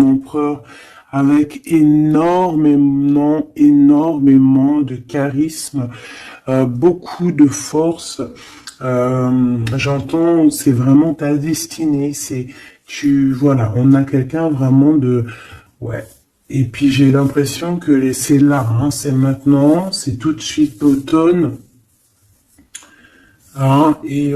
empereur avec énormément de charisme, beaucoup de force. J'entends, c'est vraiment ta destinée, voilà, on a quelqu'un vraiment ouais. Et puis j'ai l'impression que c'est là, hein, c'est maintenant, c'est tout de suite l'automne, hein, et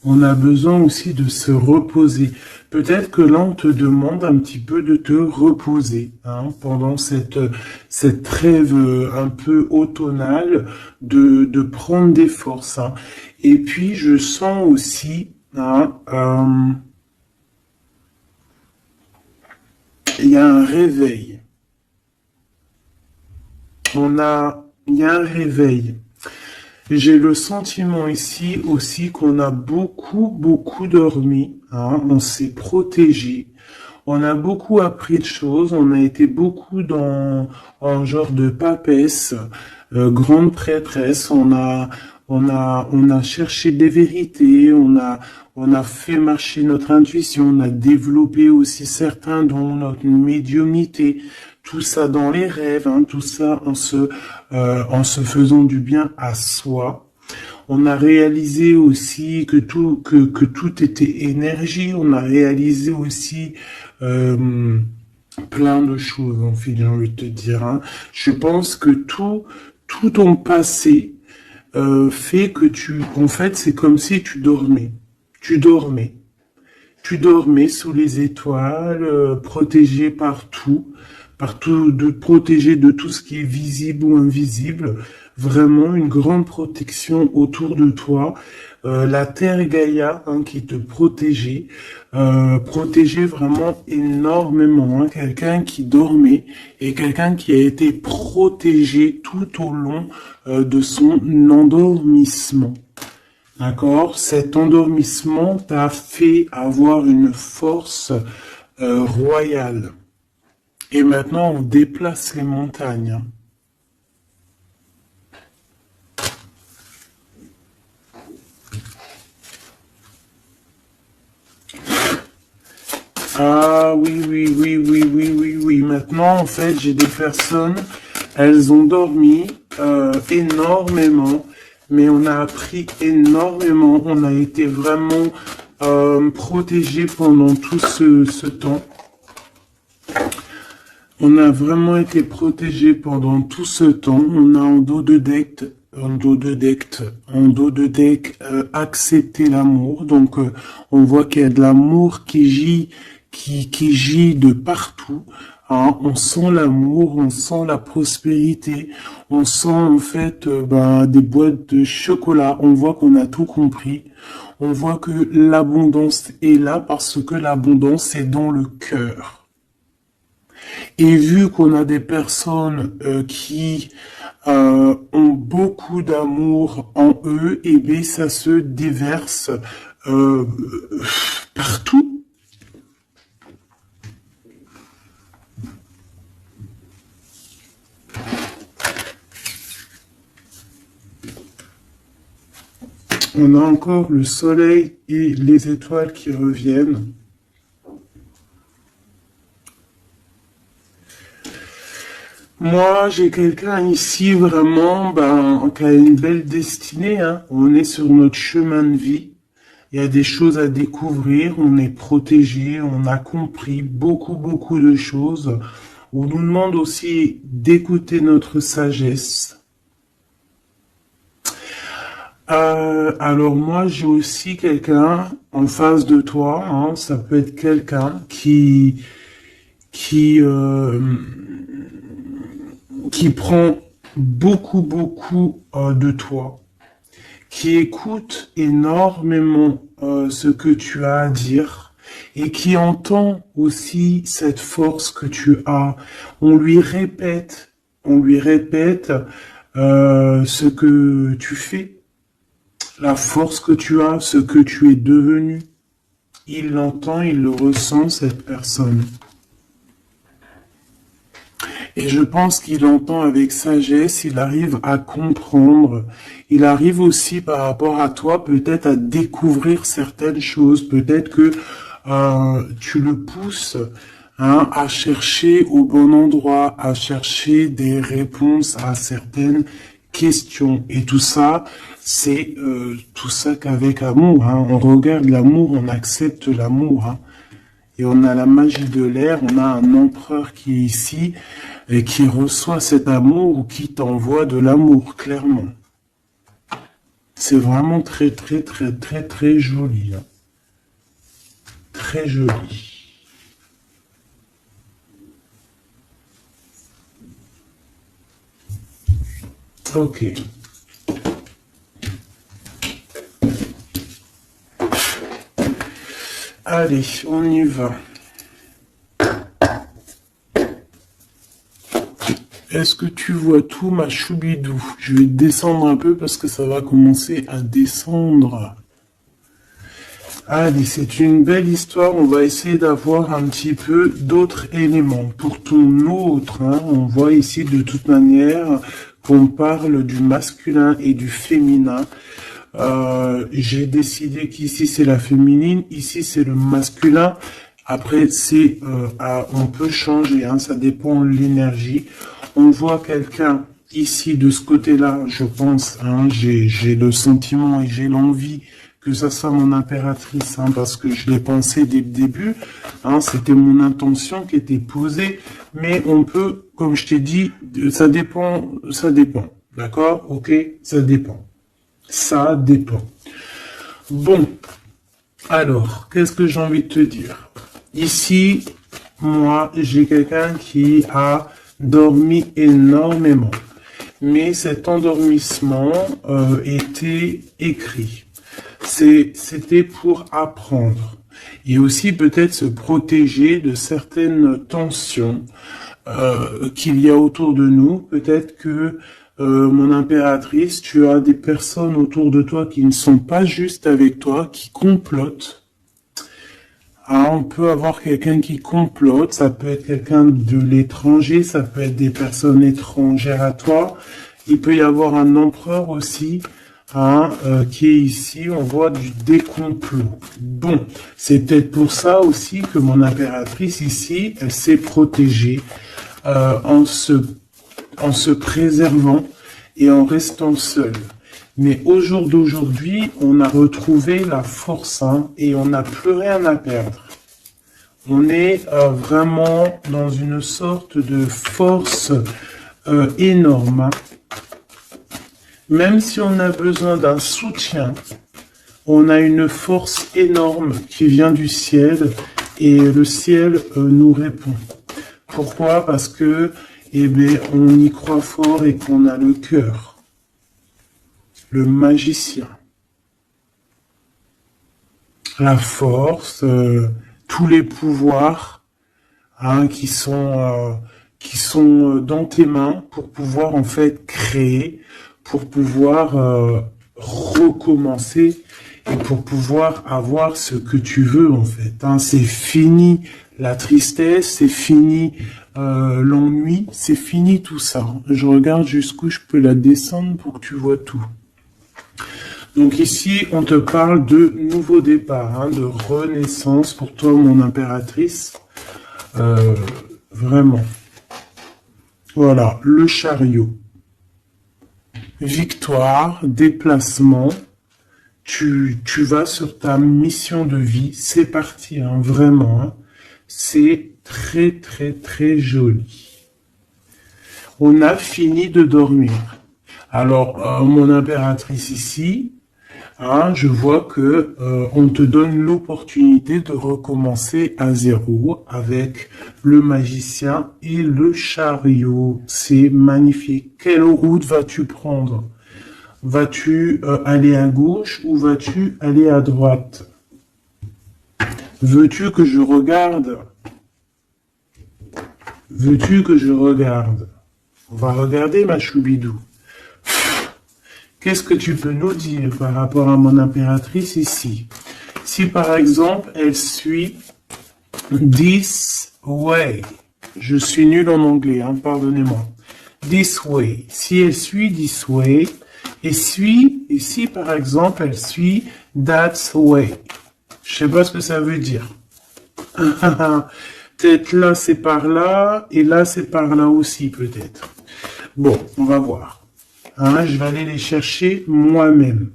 on a besoin aussi de se reposer. Peut-être que là, on te demande un petit peu de te reposer, hein, pendant cette trêve un peu automnale, de prendre des forces, hein. Et puis, je sens aussi, hein, il y a un réveil. Il y a un réveil. J'ai le sentiment ici aussi qu'on a beaucoup dormi, hein, on s'est protégé, on a beaucoup appris de choses, on a été beaucoup en genre de papesse, grande prêtresse, on a cherché des vérités, on a fait marcher notre intuition, on a développé aussi certains dont notre médiumnité, tout ça dans les rêves, hein, tout ça en se faisant du bien à soi. On a réalisé aussi que tout était énergie. On a réalisé aussi plein de choses, en fait, j'ai envie de te dire, hein. Je pense que tout ton passé fait que en fait, c'est comme si tu dormais. Tu dormais. Tu dormais sous les étoiles, protégé partout, protégé de tout ce qui est visible ou invisible. Vraiment une grande protection autour de toi. La Terre Gaïa, hein, qui te protégeait vraiment énormément, hein. Quelqu'un qui dormait et quelqu'un qui a été protégé tout au long de son endormissement. D'accord? Cet endormissement t'a fait avoir une force royale. Et maintenant, on déplace les montagnes. Ah oui. Maintenant, en fait, j'ai des personnes, elles ont dormi énormément, mais on a appris énormément. On a été vraiment protégés pendant tout ce temps. On a vraiment été protégés pendant tout ce temps. On a en dos de deck accepté l'amour. Donc on voit qu'il y a de l'amour qui gît de partout. Hein. On sent l'amour, on sent la prospérité, on sent en fait des boîtes de chocolat. On voit qu'on a tout compris. On voit que l'abondance est là parce que l'abondance est dans le cœur. Et vu qu'on a des personnes qui ont beaucoup d'amour en eux, et bien ça se déverse partout. On a encore le soleil et les étoiles qui reviennent. Moi, j'ai quelqu'un ici vraiment qui a une belle destinée, hein. On est sur notre chemin de vie. Il y a des choses à découvrir. On est protégé. On a compris beaucoup de choses. On nous demande aussi d'écouter notre sagesse. Alors moi, j'ai aussi quelqu'un en face de toi, hein. Ça peut être quelqu'un qui prend beaucoup de toi, qui écoute énormément ce que tu as à dire et qui entend aussi cette force que tu as. On lui répète ce que tu fais, la force que tu as, ce que tu es devenu. Il l'entend, il le ressent, cette personne. Et je pense qu'il entend avec sagesse, il arrive à comprendre, il arrive aussi par rapport à toi peut-être à découvrir certaines choses, peut-être que tu le pousses hein, à chercher au bon endroit, à chercher des réponses à certaines questions. Et tout ça, c'est tout ça qu'avec amour. Hein. On regarde l'amour, on accepte l'amour. Hein. Et on a la magie de l'air, on a un empereur qui est ici et qui reçoit cet amour ou qui t'envoie de l'amour, clairement. C'est vraiment très, très, très, très, très joli. Hein. Très joli. Ok. Allez, on y va. Est-ce que tu vois tout, ma choubidou? Je vais descendre un peu parce que ça va commencer à descendre. Allez, c'est une belle histoire. On va essayer d'avoir un petit peu d'autres éléments. Pour ton autre, hein, on voit ici de toute manière qu'on parle du masculin et du féminin. J'ai décidé qu'ici c'est la féminine, ici c'est le masculin. Après, c'est on peut changer, hein, ça dépend de l'énergie. On voit quelqu'un ici de ce côté-là, je pense, hein, j'ai le sentiment et j'ai l'envie que ça soit mon impératrice, hein, parce que je l'ai pensé dès le début, hein, c'était mon intention qui était posée, mais on peut, comme je t'ai dit, ça dépend, d'accord, ok, ça dépend. Ça dépend. Bon, alors, qu'est-ce que j'ai envie de te dire? Ici, moi, j'ai quelqu'un qui a dormi énormément. Mais cet endormissement était écrit. C'était pour apprendre. Et aussi peut-être se protéger de certaines tensions qu'il y a autour de nous. Peut-être que mon impératrice, tu as des personnes autour de toi qui ne sont pas justes avec toi, qui complotent. Ah, on peut avoir quelqu'un qui complote, ça peut être quelqu'un de l'étranger, ça peut être des personnes étrangères à toi. Il peut y avoir un empereur aussi, hein, qui est ici, on voit du décomplot. Bon, c'est peut-être pour ça aussi que mon impératrice ici, elle s'est protégée en se préservant et en restant seule. Mais au jour d'aujourd'hui, on a retrouvé la force hein, et on n'a plus rien à perdre. On est vraiment dans une sorte de force énorme. Hein. Même si on a besoin d'un soutien, on a une force énorme qui vient du ciel et le ciel nous répond. Pourquoi? Parce que eh bien, on y croit fort et qu'on a le cœur. Le magicien, la force, tous les pouvoirs hein, qui sont dans tes mains pour pouvoir en fait créer, pour pouvoir recommencer et pour pouvoir avoir ce que tu veux en fait. Hein. C'est fini la tristesse, c'est fini l'ennui, c'est fini tout ça. Je regarde jusqu'où je peux la descendre pour que tu vois tout. Donc ici, on te parle de nouveau départ, hein, de renaissance pour toi, mon impératrice. Vraiment. Voilà, le chariot. Victoire, déplacement. Tu vas sur ta mission de vie. C'est parti, hein, vraiment. Hein. C'est très, très, très joli. On a fini de dormir. Alors, mon impératrice ici, hein, je vois que on te donne l'opportunité de recommencer à zéro avec le magicien et le chariot. C'est magnifique. Quelle route vas-tu prendre? Vas-tu aller à gauche ou vas-tu aller à droite? Veux-tu que je regarde? Veux-tu que je regarde? On va regarder, ma choubidou. Qu'est-ce que tu peux nous dire par rapport à mon impératrice ici? Si par exemple, elle suit this way. Je suis nul en anglais, hein, pardonnez-moi. This way. Si elle suit this way, et si par exemple, elle suit that way. Je sais pas ce que ça veut dire. Peut-être là, c'est par là, et là, c'est par là aussi, peut-être. Bon, on va voir. Hein, je vais aller les chercher moi-même.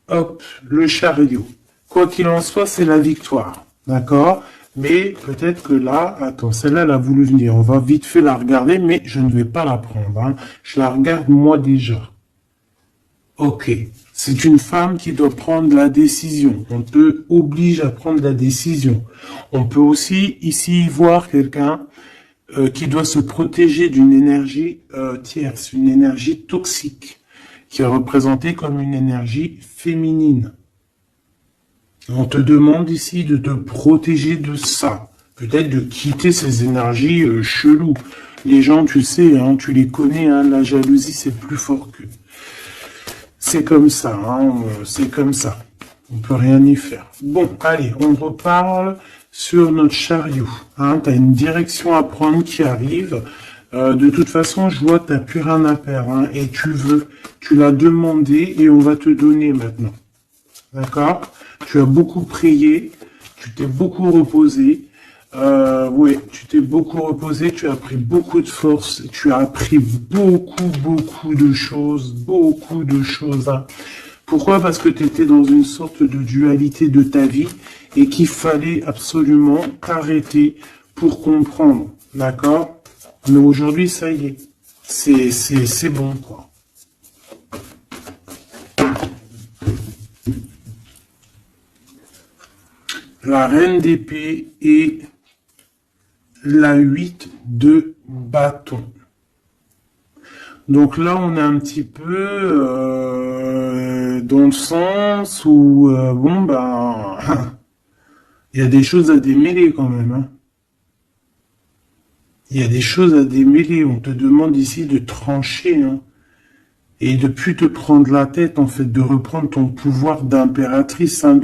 Hop, le chariot. Quoi qu'il en soit, c'est la victoire. D'accord? Mais peut-être que là, attends, celle-là, elle a voulu venir. On va vite fait la regarder, mais je ne vais pas la prendre. Hein. Je la regarde moi déjà. Ok. C'est une femme qui doit prendre la décision. On te oblige à prendre la décision. On peut aussi ici voir quelqu'un qui doit se protéger d'une énergie tierce, une énergie toxique, qui est représentée comme une énergie féminine. On te demande ici de te protéger de ça. Peut-être de quitter ces énergies cheloues. Les gens, tu sais, hein, tu les connais, hein, la jalousie, c'est plus fort qu'eux. C'est comme ça, hein, c'est comme ça. On peut rien y faire. Bon, allez, on reparle sur notre chariot. Hein, tu as une direction à prendre qui arrive. De toute façon, je vois que tu n'as plus rien à perdre. Hein, et tu l'as demandé et on va te donner maintenant. D'accord? Tu as beaucoup prié, tu t'es beaucoup reposé. Oui, tu t'es beaucoup reposé, tu as pris beaucoup de force, tu as appris beaucoup de choses, Hein. Pourquoi? Parce que tu étais dans une sorte de dualité de ta vie et qu'il fallait absolument t'arrêter pour comprendre. D'accord? Mais aujourd'hui, ça y est. C'est bon, quoi. La reine d'épée et la 8 de bâton. Donc là, on est un petit peu dans le sens où, bon, ben, il y a des choses à démêler quand même. Hein. Il y a des choses à démêler. On te demande ici de trancher. Hein. Et de plus te prendre la tête, en fait, de reprendre ton pouvoir d'impératrice, hein,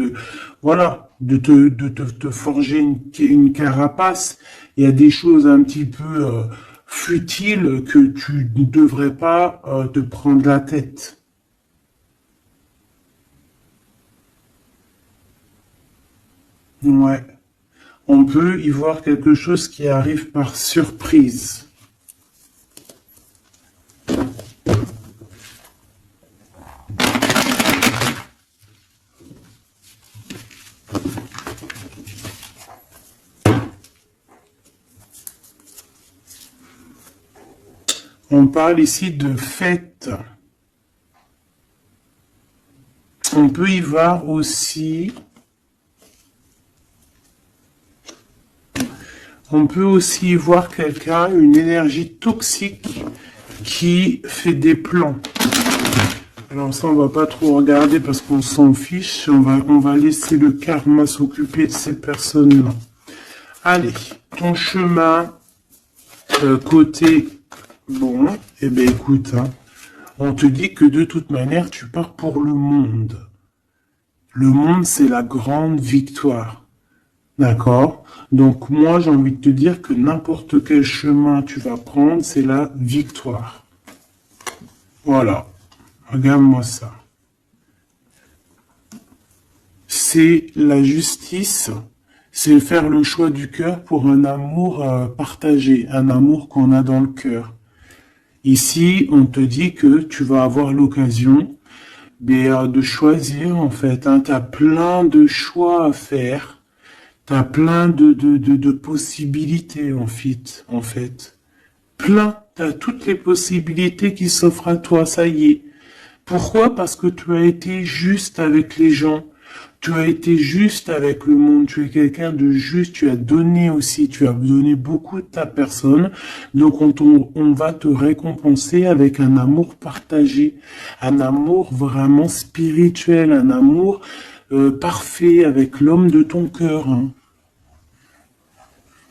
voilà, de te forger une carapace. Il y a des choses un petit peu futiles que tu ne devrais pas te prendre la tête. Ouais. On peut y voir quelque chose qui arrive par surprise. On parle ici de fête. On peut y voir aussi... On peut aussi y voir quelqu'un, une énergie toxique qui fait des plans. Alors ça, on va pas trop regarder parce qu'on s'en fiche. On va laisser le karma s'occuper de ces personnes-là. Allez, ton chemin côté... Bon, eh bien écoute, hein, on te dit que de toute manière, tu pars pour le monde. Le monde, c'est la grande victoire. D'accord? Donc moi, j'ai envie de te dire que n'importe quel chemin tu vas prendre, c'est la victoire. Voilà. Regarde-moi ça. C'est la justice, c'est faire le choix du cœur pour un amour partagé, un amour qu'on a dans le cœur. Ici, on te dit que tu vas avoir l'occasion de choisir, en fait. Hein, tu as plein de choix à faire. Tu as plein de possibilités, en fait. Plein. Tu as toutes les possibilités qui s'offrent à toi, ça y est. Pourquoi? Parce que tu as été juste avec les gens. Tu as été juste avec le monde, tu es quelqu'un de juste, tu as donné aussi, tu as donné beaucoup de ta personne, donc on va te récompenser avec un amour partagé, un amour vraiment spirituel, un amour parfait avec l'homme de ton cœur. Hein.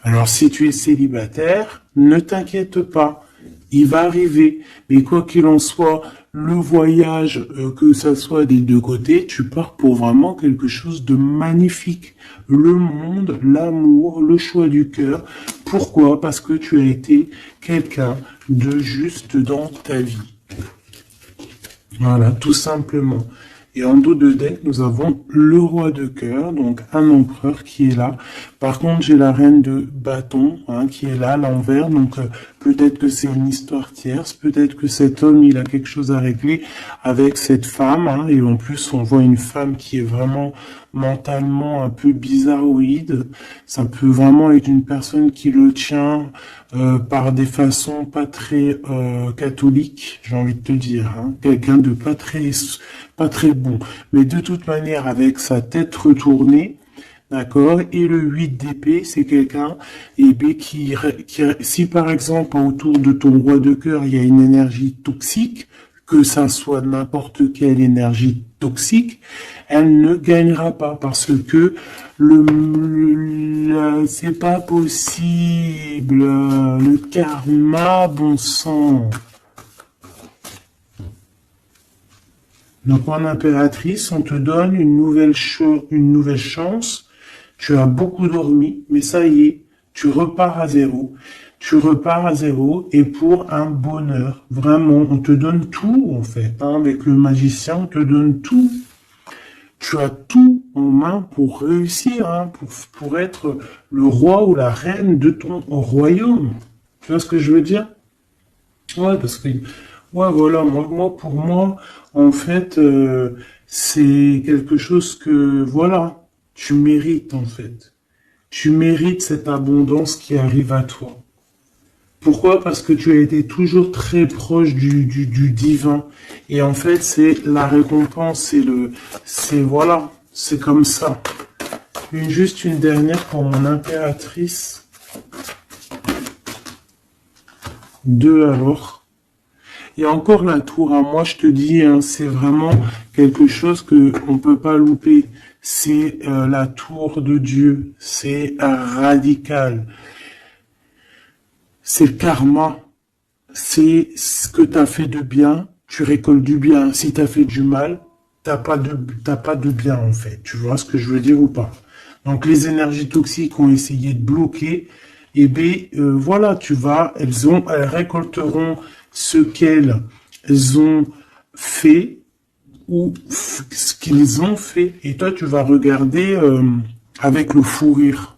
Alors si tu es célibataire, ne t'inquiète pas, il va arriver, mais quoi qu'il en soit, le voyage, que ça soit des deux côtés, tu pars pour vraiment quelque chose de magnifique. Le monde, l'amour, le choix du cœur. Pourquoi? Parce que tu as été quelqu'un de juste dans ta vie. Voilà, tout simplement. Et en dos de deck, nous avons le roi de cœur, donc un empereur qui est là. Par contre, j'ai la reine de bâton qui est là, à l'envers. Donc peut-être que c'est une histoire tierce, peut-être que cet homme, il a quelque chose à régler avec cette femme. Et en plus, on voit une femme qui est vraiment mentalement un peu bizarroïde. Ça peut vraiment être une personne qui le tient par des façons pas très catholiques, j'ai envie de te dire. Quelqu'un de pas très bon. Mais de toute manière, avec sa tête retournée, d'accord, et le 8 d'épée, c'est quelqu'un si par exemple autour de ton roi de cœur, il y a une énergie toxique, que ça soit n'importe quelle énergie toxique, elle ne gagnera pas parce que c'est pas possible. Le karma, bon sang. Donc en impératrice, on te donne une nouvelle chance. Tu as beaucoup dormi, mais ça y est, tu repars à zéro. Tu repars à zéro et pour un bonheur. Vraiment, on te donne tout en fait. Avec le magicien, on te donne tout. Tu as tout en main pour réussir, pour être le roi ou la reine de ton royaume. Tu vois ce que je veux dire? Ouais, parce que, ouais, voilà, pour moi, en fait, c'est quelque chose que, voilà, tu mérites, en fait. Tu mérites cette abondance qui arrive à toi. Pourquoi? Parce que tu as été toujours très proche du divin. Et en fait, c'est la récompense, voilà, c'est comme ça. Juste une dernière pour mon impératrice. Deux alors. Et encore la tour, moi je te dis, c'est vraiment quelque chose que on peut pas louper. C'est la tour de Dieu. C'est radical. C'est le karma. C'est ce que tu as fait de bien, tu récoltes du bien. Si tu as fait du mal, t'as pas de bien en fait. Tu vois ce que je veux dire ou pas? Donc les énergies toxiques ont essayé de bloquer. Et bien voilà, elles récolteront ce qu'elles ont fait ou ce qu'ils ont fait. Et toi, tu vas regarder avec le fou rire.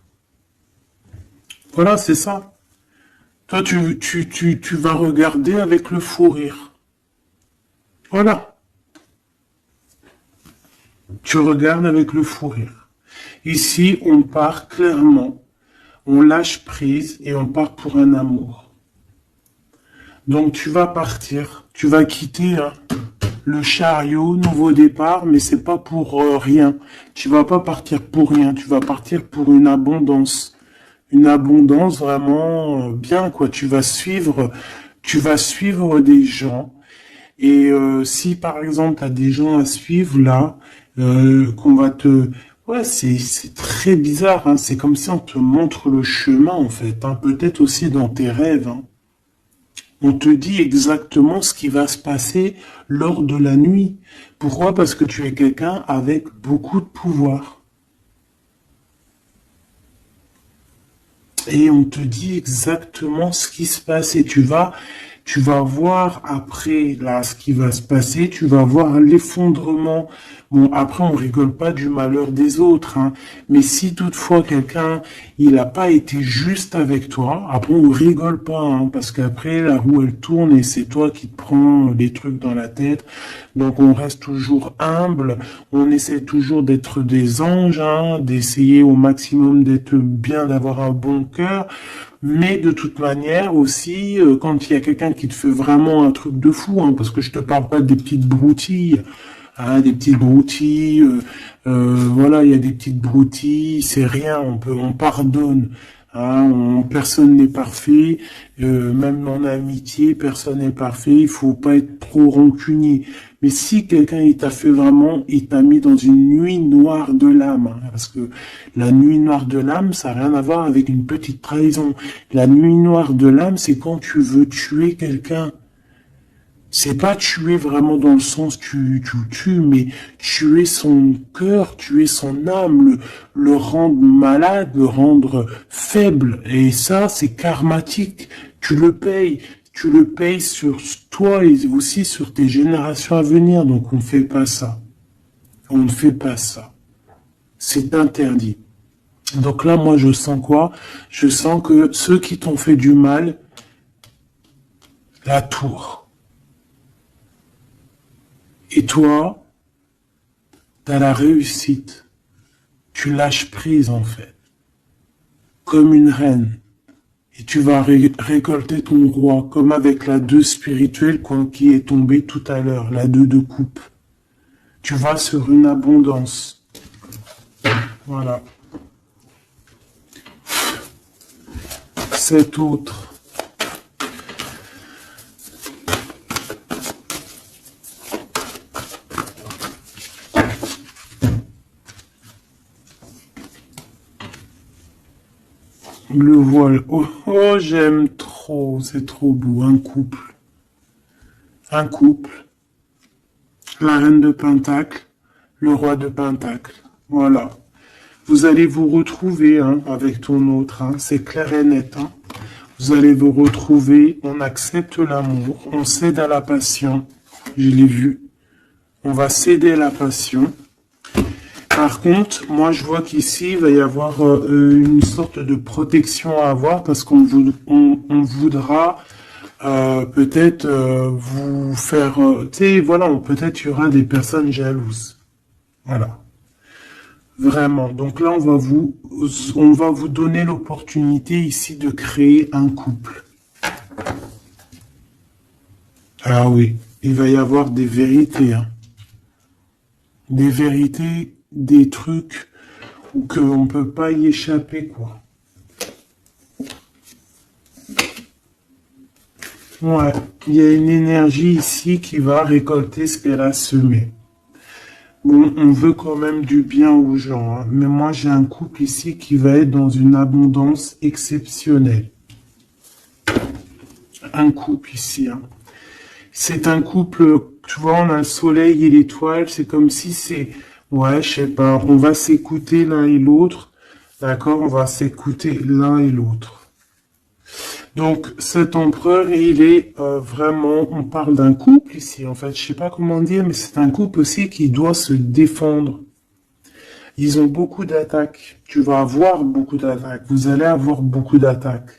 Voilà, c'est ça. Toi, tu vas regarder avec le fou rire. Voilà. Tu regardes avec le fou rire. Ici, on part clairement, on lâche prise et on part pour un amour. Donc, tu vas partir, tu vas quitter le chariot, nouveau départ, mais c'est pas pour rien. Tu vas pas partir pour rien, tu vas partir pour une abondance. Une abondance vraiment bien, quoi. Tu vas suivre des gens. Et si par exemple tu as des gens à suivre là, qu'on va te... Ouais, c'est très bizarre, c'est comme si on te montre le chemin en fait, peut-être aussi dans tes rêves. On te dit exactement ce qui va se passer lors de la nuit. Pourquoi? Parce que tu es quelqu'un avec beaucoup de pouvoir. Et on te dit exactement ce qui se passe et tu vas voir après là ce qui va se passer, tu vas voir l'effondrement. Bon, après on rigole pas du malheur des autres, mais si toutefois quelqu'un il n'a pas été juste avec toi, après on rigole pas, parce qu'après la roue elle tourne et c'est toi qui te prends les trucs dans la tête. Donc on reste toujours humble, on essaie toujours d'être des anges, d'essayer au maximum d'être bien, d'avoir un bon cœur. Mais de toute manière aussi, quand il y a quelqu'un qui te fait vraiment un truc de fou, parce que je te parle pas des petites broutilles, des petites broutilles, voilà, il y a des petites broutilles, c'est rien, on pardonne. Personne n'est parfait, même en amitié, personne n'est parfait, il faut pas être trop rancunier. Mais si quelqu'un il t'a fait vraiment, il t'a mis dans une nuit noire de l'âme, parce que la nuit noire de l'âme, ça n'a rien à voir avec une petite trahison. La nuit noire de l'âme, c'est quand tu veux tuer quelqu'un. C'est pas tuer vraiment dans le sens tu tues, mais tuer son cœur, tuer son âme, le rendre malade, le rendre faible. Et ça, c'est karmatique. Tu le payes sur toi et aussi sur tes générations à venir. Donc on fait pas ça. On ne fait pas ça. C'est interdit. Donc là, moi, je sens quoi? Je sens que ceux qui t'ont fait du mal, la tour. Et toi, t'as la réussite. Tu lâches prise, en fait. Comme une reine. Et tu vas récolter ton roi, comme avec la 2 spirituelle qui est tombée tout à l'heure, la 2 de coupe. Tu vas sur une abondance. Voilà. Cet autre. Le voile. Oh, oh, j'aime trop. C'est trop beau. Un couple. Un couple. La reine de Pentacle. Le roi de Pentacle. Voilà. Vous allez vous retrouver avec ton autre. C'est clair et net. Vous allez vous retrouver. On accepte l'amour. On cède à la passion. Je l'ai vu. On va céder à la passion. Par contre, moi je vois qu'ici, il va y avoir une sorte de protection à avoir parce qu'on on voudra peut-être vous faire... tu sais, voilà, peut-être il y aura des personnes jalouses. Voilà. Vraiment. Donc là, on va vous donner l'opportunité ici de créer un couple. Ah oui, il va y avoir des vérités. Des vérités, des trucs qu'on ne peut pas y échapper, quoi. Ouais, il y a une énergie ici qui va récolter ce qu'elle a semé. Bon, on veut quand même du bien aux gens, mais moi j'ai un couple ici qui va être dans une abondance exceptionnelle. Un couple ici, C'est un couple, tu vois, on a le soleil et l'étoile, c'est comme si c'est, ouais, je sais pas, on va s'écouter l'un et l'autre, d'accord, on va s'écouter l'un et l'autre. Donc, cet empereur, il est vraiment, on parle d'un couple ici, en fait, je sais pas comment dire, mais c'est un couple aussi qui doit se défendre. Ils ont beaucoup d'attaques, tu vas avoir beaucoup d'attaques, vous allez avoir beaucoup d'attaques.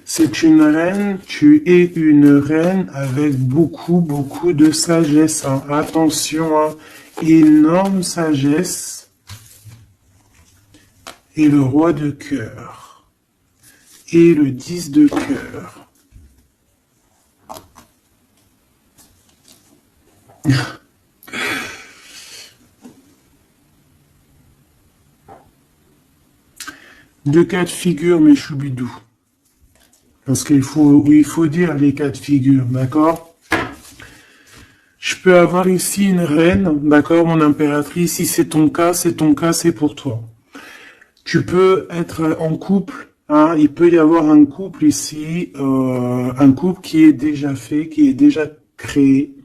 C'est une reine, tu es une reine avec beaucoup, beaucoup de sagesse. Attention, énorme sagesse. Et le roi de cœur. Et le 10 de cœur. Deux cas de figure, mes choubidous. Parce qu'il faut dire les cas de figure, d'accord? Je peux avoir ici une reine, d'accord, mon impératrice, si c'est ton cas, c'est pour toi. Tu peux être en couple, il peut y avoir un couple ici, un couple qui est déjà fait, qui est déjà créé,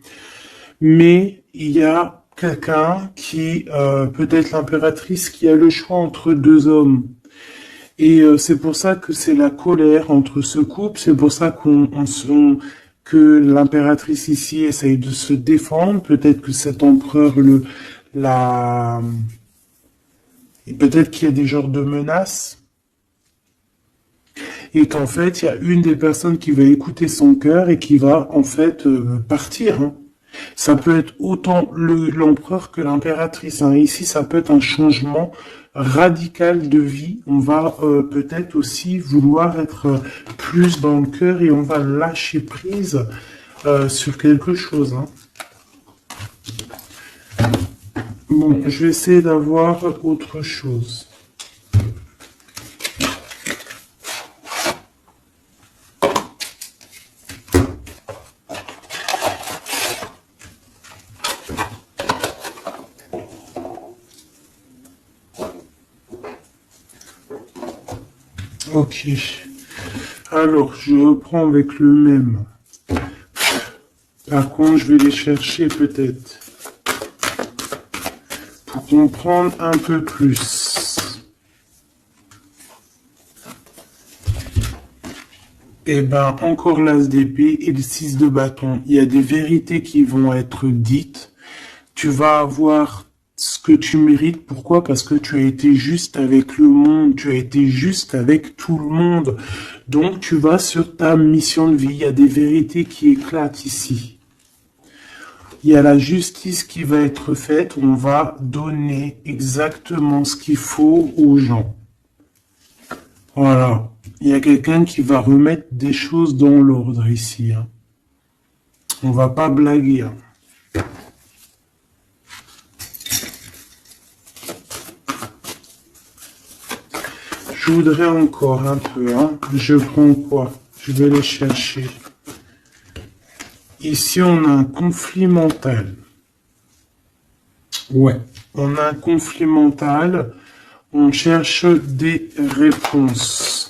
mais il y a quelqu'un qui, peut-être l'impératrice, qui a le choix entre deux hommes. Et c'est pour ça que c'est la colère entre ce couple, c'est pour ça que l'impératrice ici essaye de se défendre, peut-être que cet empereur et peut-être qu'il y a des genres de menaces, et qu'en fait, il y a une des personnes qui va écouter son cœur et qui va en fait partir. Ça peut être autant l'empereur que l'impératrice. Ici, ça peut être un changement radical de vie. On va peut-être aussi vouloir être plus dans le cœur et on va lâcher prise sur quelque chose. Bon, je vais essayer d'avoir autre chose. Ok. Alors, je reprends avec le même. Par contre, je vais les chercher peut-être. Pour comprendre un peu plus. Eh ben, encore l'as d'épée et le 6 de bâton. Il y a des vérités qui vont être dites. Tu vas avoir ce que tu mérites. Pourquoi? Parce que tu as été juste avec le monde. Tu as été juste avec tout le monde. Donc, tu vas sur ta mission de vie. Il y a des vérités qui éclatent ici. Il y a la justice qui va être faite. On va donner exactement ce qu'il faut aux gens. Voilà. Il y a quelqu'un qui va remettre des choses dans l'ordre ici. Hein. On va pas blaguer. Hein. Je voudrais encore un peu. Hein. Je prends quoi? Je vais les chercher. Ici, on a un conflit mental. Ouais. On a un conflit mental. On cherche des réponses.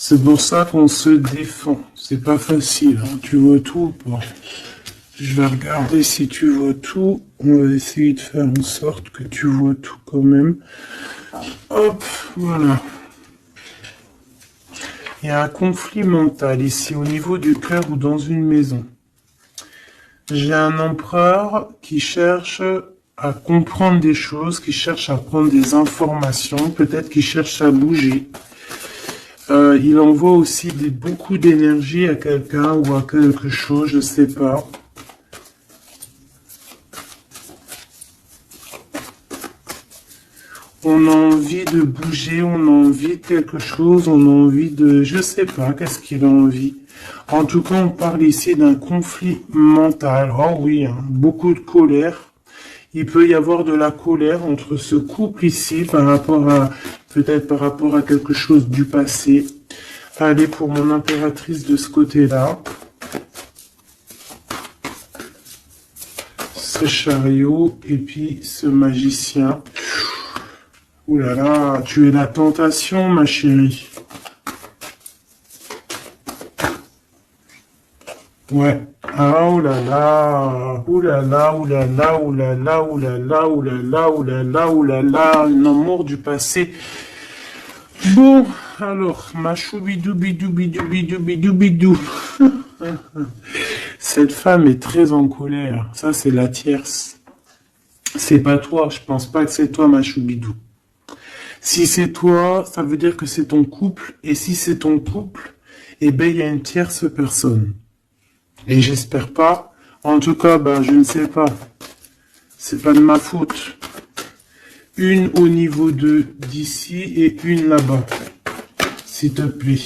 C'est pour ça qu'on se défend. C'est pas facile. Hein. Tu vois tout ou pas? Je vais regarder si tu vois tout. On va essayer de faire en sorte que tu vois tout quand même. Hop, voilà. Il y a un conflit mental ici au niveau du cœur ou dans une maison. J'ai un empereur qui cherche à comprendre des choses, qui cherche à prendre des informations, peut-être qu'il cherche à bouger. Il envoie aussi beaucoup d'énergie à quelqu'un ou à quelque chose, je sais pas. On a envie de bouger, on a envie de quelque chose, on a envie de... Je sais pas, qu'est-ce qu'il a envie. En tout cas, on parle ici d'un conflit mental. Oh oui, hein, beaucoup de colère. Il peut y avoir de la colère entre ce couple ici par rapport à... Peut-être par rapport à quelque chose du passé. Allez, pour mon impératrice de ce côté-là. Ce chariot et puis ce magicien. Ouh là là, tu es la tentation, ma chérie. Ouais. Ah, oh là là, oh là là, oh là là, oh là là, oh là là, oh là là, oh là là, oh là là, un amour du passé. Bon, alors, ma choubidou, bidou, bidou, bidou, bidou, bidou. Cette femme est très en colère. Ça, c'est la tierce. C'est pas toi, je pense pas que c'est toi, ma choubidou. Si c'est toi, ça veut dire que c'est ton couple. Et si c'est ton couple, eh ben, il y a une tierce personne. Et j'espère pas. En tout cas, ben, je ne sais pas. C'est pas de ma faute. Une au niveau de d'ici et une là-bas. S'il te plaît.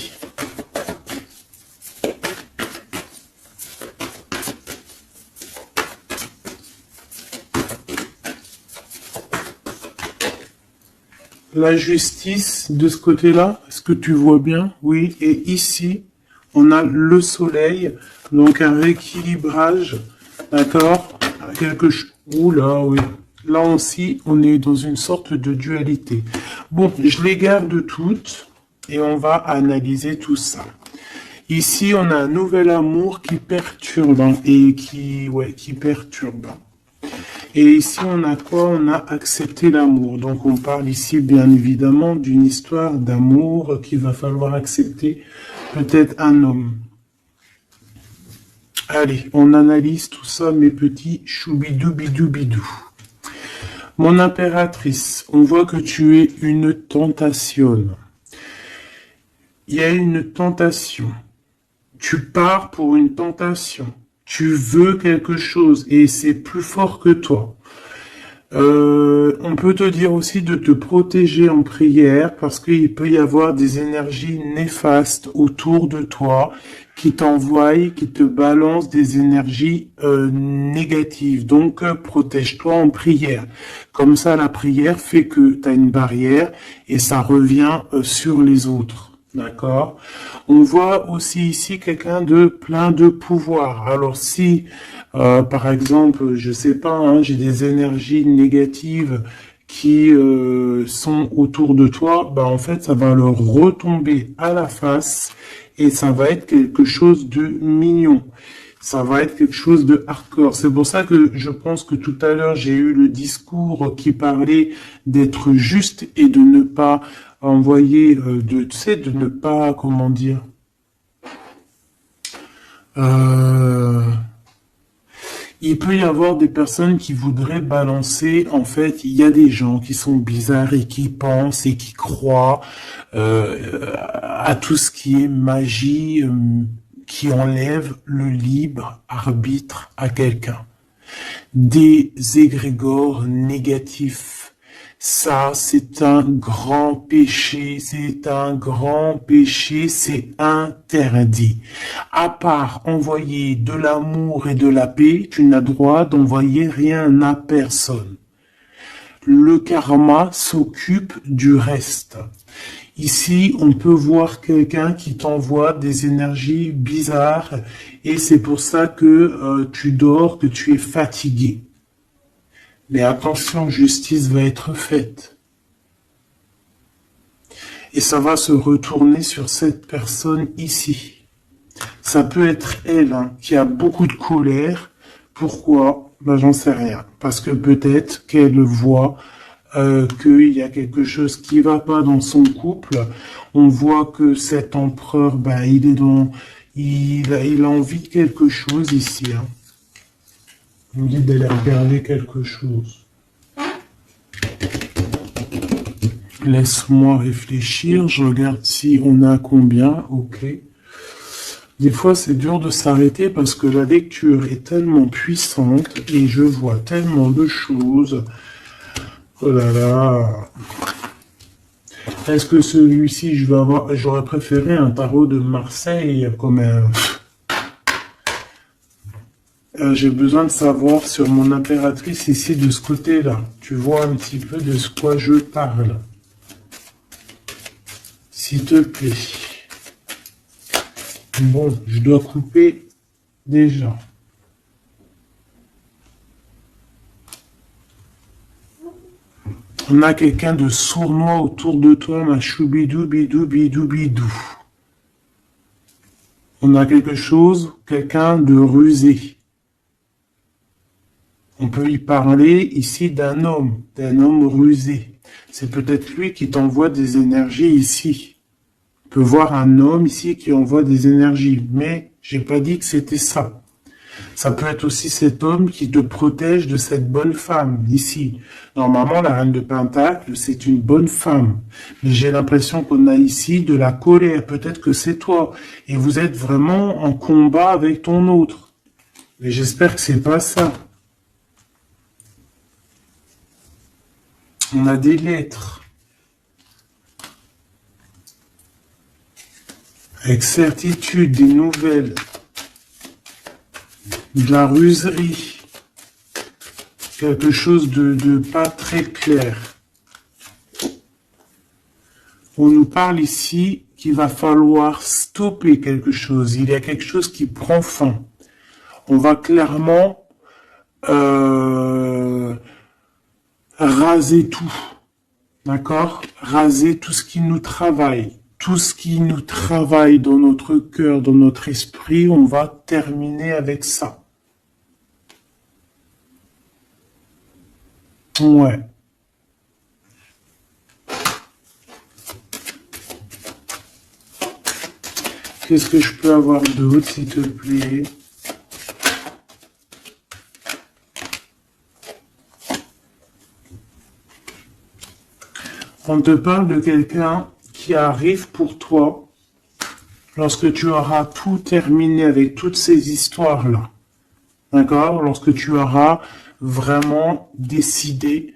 La justice de ce côté-là, est-ce que tu vois bien? Oui. Et ici, on a le soleil, donc un rééquilibrage, d'accord? Quelque chose. Oula, oui. Là aussi, on est dans une sorte de dualité. Bon, je les garde toutes et on va analyser tout ça. Ici, on a un nouvel amour qui perturbe et qui perturbe. Et ici, on a quoi? On a accepté l'amour. Donc, on parle ici, bien évidemment, d'une histoire d'amour qu'il va falloir accepter. Peut-être un homme. Allez, on analyse tout ça, mes petits choubidou bidou bidou. Mon impératrice, on voit que tu es une tentation. Il y a une tentation. Tu pars pour une tentation. Tu veux quelque chose et c'est plus fort que toi. On peut te dire aussi de te protéger en prière parce qu'il peut y avoir des énergies néfastes autour de toi qui t'envoient, qui te balancent des énergies négatives. Donc, protège-toi en prière. Comme ça, la prière fait que tu as une barrière et ça revient sur les autres. D'accord. On voit aussi ici quelqu'un de plein de pouvoir. Alors si, par exemple, je sais pas, hein, j'ai des énergies négatives qui sont autour de toi, bah en fait ça va leur retomber à la face et ça va être quelque chose de mignon. Ça va être quelque chose de hardcore. C'est pour ça que je pense que tout à l'heure j'ai eu le discours qui parlait d'être juste et de ne pas envoyer, tu sais, de ne pas, comment dire, Euh, il peut y avoir des personnes qui voudraient balancer, en fait, il y a des gens qui sont bizarres et qui pensent et qui croient à tout ce qui est magie, qui enlève le libre arbitre à quelqu'un. Des égrégores négatifs. Ça, c'est un grand péché, c'est un grand péché, c'est interdit. À part envoyer de l'amour et de la paix, tu n'as droit d'envoyer rien à personne. Le karma s'occupe du reste. Ici, on peut voir quelqu'un qui t'envoie des énergies bizarres et c'est pour ça que tu dors, que tu es fatigué. Mais attention, justice va être faite. Et ça va se retourner sur cette personne ici. Ça peut être elle hein, qui a beaucoup de colère. Pourquoi? Ben, j'en sais rien. Parce que peut-être qu'elle voit qu'il y a quelque chose qui va pas dans son couple. On voit que cet empereur, ben, il est dans, il a envie de quelque chose ici. Hein. Il me dit d'aller regarder quelque chose. Laisse-moi réfléchir. Je regarde si on a combien. Ok. Des fois, c'est dur de s'arrêter parce que la lecture est tellement puissante et je vois tellement de choses. Oh là là. Est-ce que celui-ci, j'aurais préféré un tarot de Marseille comme un... j'ai besoin de savoir sur mon impératrice ici de ce côté-là. Tu vois un petit peu de ce quoi je parle. S'il te plaît. Bon, je dois couper déjà. On a quelqu'un de sournois autour de toi, ma choubidou, bidou, bidou, bidou. On a quelque chose, quelqu'un de rusé. On peut y parler ici d'un homme rusé. C'est peut-être lui qui t'envoie des énergies ici. On peut voir un homme ici qui envoie des énergies, mais j'ai pas dit que c'était ça. Ça peut être aussi cet homme qui te protège de cette bonne femme, ici. Normalement, la reine de Pentacle, c'est une bonne femme. Mais j'ai l'impression qu'on a ici de la colère. Peut-être que c'est toi. Et vous êtes vraiment en combat avec ton autre. Mais j'espère que c'est pas ça. On a des lettres. Avec certitude, des nouvelles. De la ruserie. Quelque chose de pas très clair. On nous parle ici qu'il va falloir stopper quelque chose. Il y a quelque chose qui prend fin. On va clairement raser tout. D'accord? Raser tout ce qui nous travaille. Tout ce qui nous travaille dans notre cœur, dans notre esprit, on va terminer avec ça. Ouais. Qu'est-ce que je peux avoir d'autre, s'il te plaît? On te parle de quelqu'un qui arrive pour toi lorsque tu auras tout terminé avec toutes ces histoires-là. D'accord? Lorsque tu auras vraiment décidé,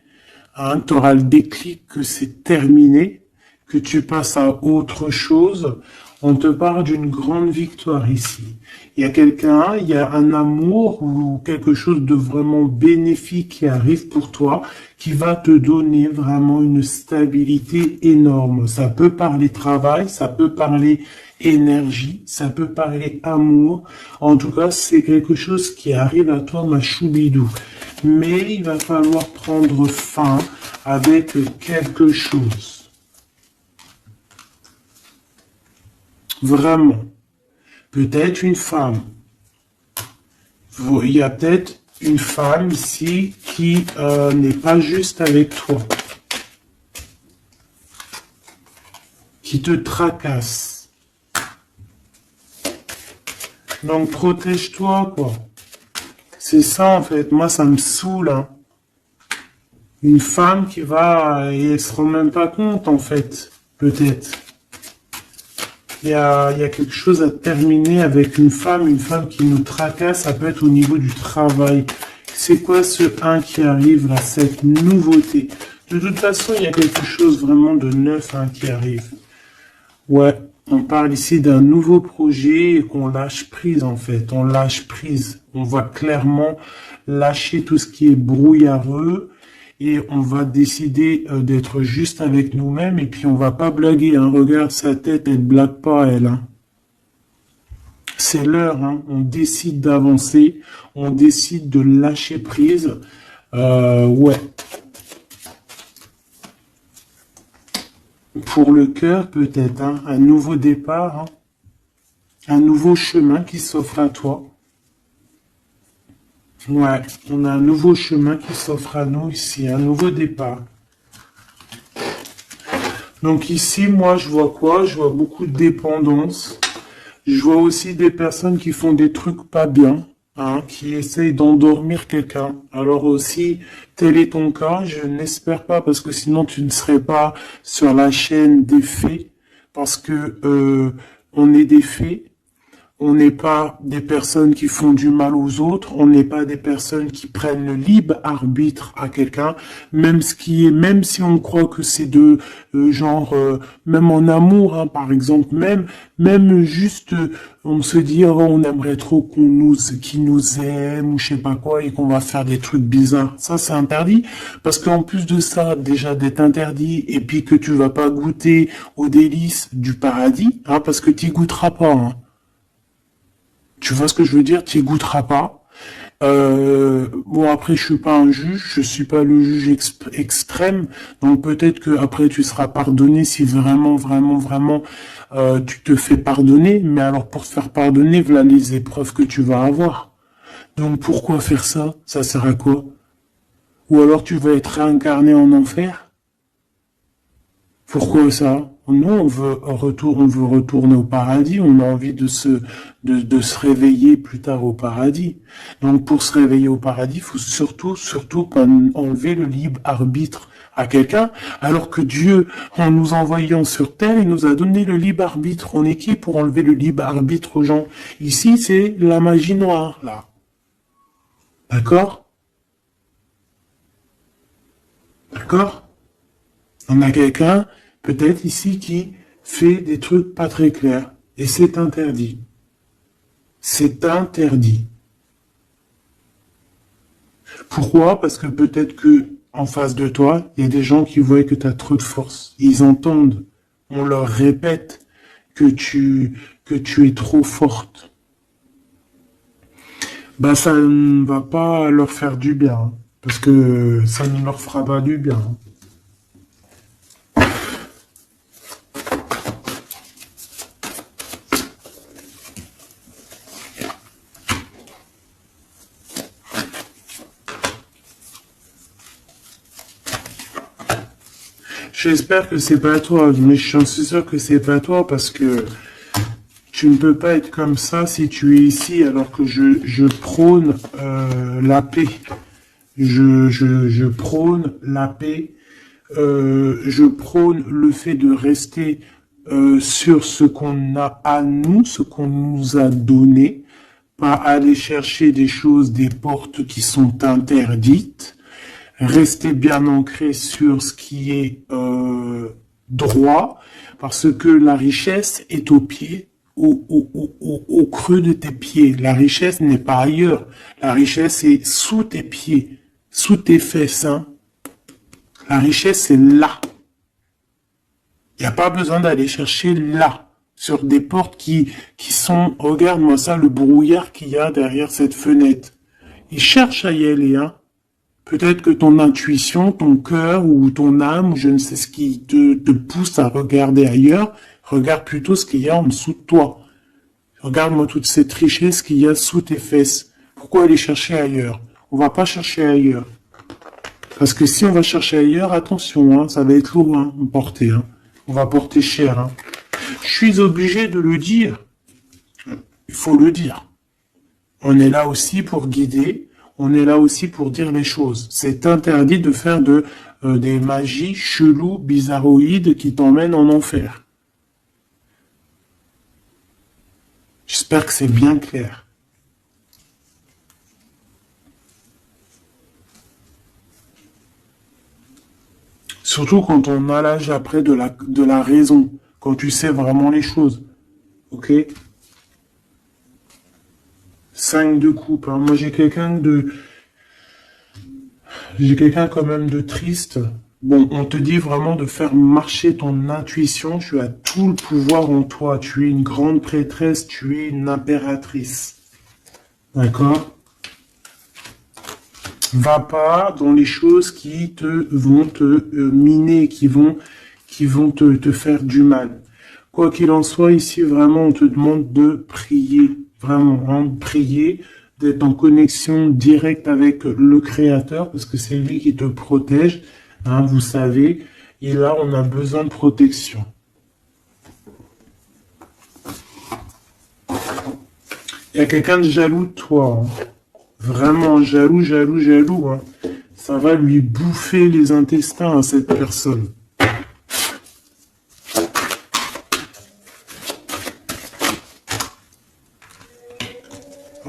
hein, tu auras le déclic que c'est terminé, que tu passes à autre chose. On te parle d'une grande victoire ici. Il y a quelqu'un, il y a un amour ou quelque chose de vraiment bénéfique qui arrive pour toi, qui va te donner vraiment une stabilité énorme. Ça peut parler travail, ça peut parler énergie, ça peut parler amour. En tout cas, c'est quelque chose qui arrive à toi, ma choubidou. Mais il va falloir prendre fin avec quelque chose. Vraiment. Peut-être une femme. Il y a peut-être une femme ici qui n'est pas juste avec toi. Qui te tracasse. Donc protège-toi, quoi. C'est ça, en fait. Moi, ça me saoule, hein. Une femme qui va, et elle se rend même pas compte, en fait. Peut-être. Il y a quelque chose à terminer avec une femme qui nous tracasse, ça peut être au niveau du travail. C'est quoi ce 1 qui arrive là, cette nouveauté? De toute façon, il y a quelque chose vraiment de neuf hein, qui arrive. Ouais, on parle ici d'un nouveau projet et qu'on lâche prise en fait. On lâche prise. On va clairement lâcher tout ce qui est brouillareux et on va décider d'être juste avec nous-mêmes et puis on va pas blaguer. Hein. Regarde sa tête, elle blague pas elle. Hein. C'est l'heure. Hein. On décide d'avancer, on décide de lâcher prise. Ouais. Pour le cœur, peut-être, hein, un nouveau départ, hein, un nouveau chemin qui s'offre à toi. Ouais, on a un nouveau chemin qui s'offre à nous ici, un nouveau départ. Donc ici, moi, je vois quoi? Je vois beaucoup de dépendance. Je vois aussi des personnes qui font des trucs pas bien, hein, qui essayent d'endormir quelqu'un. Alors aussi, tel est ton cas, je n'espère pas, parce que sinon tu ne serais pas sur la chaîne des faits, parce que on est des faits. On n'est pas des personnes qui font du mal aux autres, on n'est pas des personnes qui prennent le libre arbitre à quelqu'un, même si on croit que c'est de genre, même en amour, hein, par exemple, même juste, on se dit, oh, on aimerait trop qu'il nous aime ou je sais pas quoi et qu'on va faire des trucs bizarres. Ça, c'est interdit parce qu'en plus de ça, déjà d'être interdit et puis que tu vas pas goûter aux délices du paradis, hein, parce que tu goûteras pas. Hein. Tu vois ce que je veux dire? Tu y goûteras pas. Bon après je suis pas un juge, je suis pas le juge extrême, donc peut-être que après tu seras pardonné si vraiment tu te fais pardonner. Mais alors pour te faire pardonner, voilà les épreuves que tu vas avoir. Donc pourquoi faire ça? Ça sert à quoi? Ou alors tu vas être réincarné en enfer? Pourquoi ça? Nous, on veut retourner au paradis, on a envie de se réveiller plus tard au paradis. Donc, pour se réveiller au paradis, il faut surtout pas enlever le libre arbitre à quelqu'un, alors que Dieu, en nous envoyant sur terre, il nous a donné le libre arbitre. On est qui pour enlever le libre arbitre aux gens? Ici, c'est la magie noire, là. D'accord? D'accord? On a quelqu'un, peut-être ici, qui fait des trucs pas très clairs. Et c'est interdit. C'est interdit. Pourquoi? Parce que peut-être que en face de toi, il y a des gens qui voient que tu as trop de force. Ils entendent, on leur répète que tu es trop forte. Bah ça ne va pas leur faire du bien. Hein, parce que ça ne leur fera pas du bien. Hein. J'espère que c'est pas toi, mais je suis sûr que c'est pas toi parce que tu ne peux pas être comme ça si tu es ici alors que je prône la paix. Je prône la paix. Je prône le fait de rester sur ce qu'on a à nous, ce qu'on nous a donné, pas aller chercher des choses, des portes qui sont interdites. Rester bien ancré sur ce qui est droit, parce que la richesse est au pied, au creux de tes pieds. La richesse n'est pas ailleurs. La richesse est sous tes pieds, sous tes fesses. Hein. La richesse est là. Il n'y a pas besoin d'aller chercher là, sur des portes qui sont... Regarde-moi ça, le brouillard qu'il y a derrière cette fenêtre. Il cherche à y aller, hein. Peut-être que ton intuition, ton cœur ou ton âme, ou je ne sais ce qui te pousse à regarder ailleurs, regarde plutôt ce qu'il y a en dessous de toi. Regarde-moi toute cette richesse qu'il y a sous tes fesses. Pourquoi aller chercher ailleurs? On va pas chercher ailleurs. Parce que si on va chercher ailleurs, attention, hein, ça va être lourd hein, à porter. Hein. On va porter cher. Hein. Je suis obligé de le dire. Il faut le dire. On est là aussi pour guider, on est là aussi pour dire les choses. C'est interdit de faire des magies cheloues, bizarroïdes qui t'emmènent en enfer. J'espère que c'est bien clair. Surtout quand on a l'âge après de la raison, quand tu sais vraiment les choses. Ok? 5 de coupe. Hein. Moi, j'ai quelqu'un quand même de triste. Bon, on te dit vraiment de faire marcher ton intuition. Tu as tout le pouvoir en toi. Tu es une grande prêtresse. Tu es une impératrice. D'accord? Va pas dans les choses qui vont te miner, qui vont te faire du mal. Quoi qu'il en soit, ici, vraiment, on te demande de prier. Vraiment, hein, de prier, d'être en connexion directe avec le Créateur, parce que c'est lui qui te protège, hein, vous savez. Et là, on a besoin de protection. Il y a quelqu'un de jaloux de toi. Hein. Vraiment jaloux, jaloux, jaloux. Hein. Ça va lui bouffer les intestins à cette personne.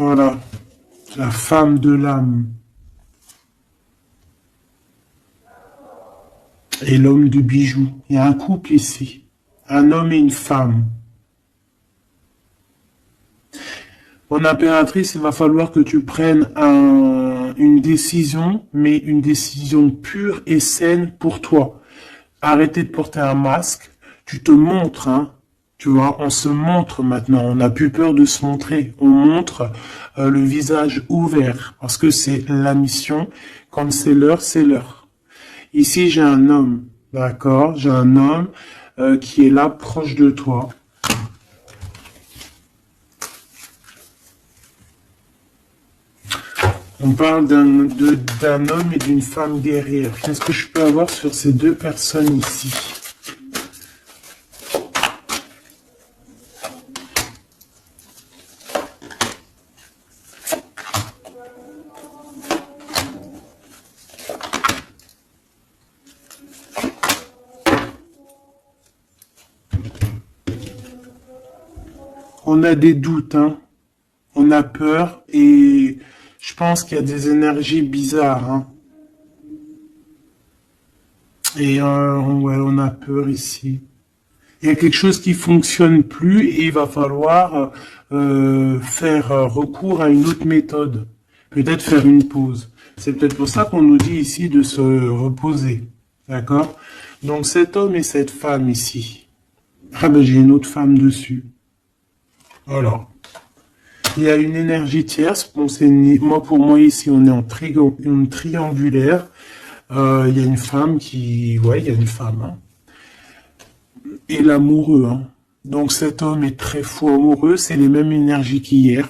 Voilà, la femme de l'âme. Et l'homme de bijoux. Il y a un couple ici. Un homme et une femme. Mon impératrice, il va falloir que tu prennes une décision, mais une décision pure et saine pour toi. Arrêtez de porter un masque. Tu te montres, hein. Tu vois, on se montre maintenant. On n'a plus peur de se montrer. On montre le visage ouvert parce que c'est la mission. Quand c'est l'heure, c'est l'heure. Ici, j'ai un homme, d'accord? J'ai un homme qui est là, proche de toi. On parle d'un homme et d'une femme guerrière. Qu'est-ce que je peux avoir sur ces deux personnes ici? On a des doutes, hein. On a peur et je pense qu'il y a des énergies bizarres, hein. Et ouais, on a peur ici. Il y a quelque chose qui fonctionne plus et il va falloir faire recours à une autre méthode. Peut-être faire une pause. C'est peut-être pour ça qu'on nous dit ici de se reposer. D'accord? Donc cet homme et cette femme ici. Ah ben j'ai une autre femme dessus. Alors. Il y a une énergie tierce. Bon, moi pour moi ici on est en triangulaire. Il y a une femme ouais, il y a une femme. Hein. Et l'amoureux. Hein. Donc cet homme est très fou amoureux. C'est les mêmes énergies qu'hier.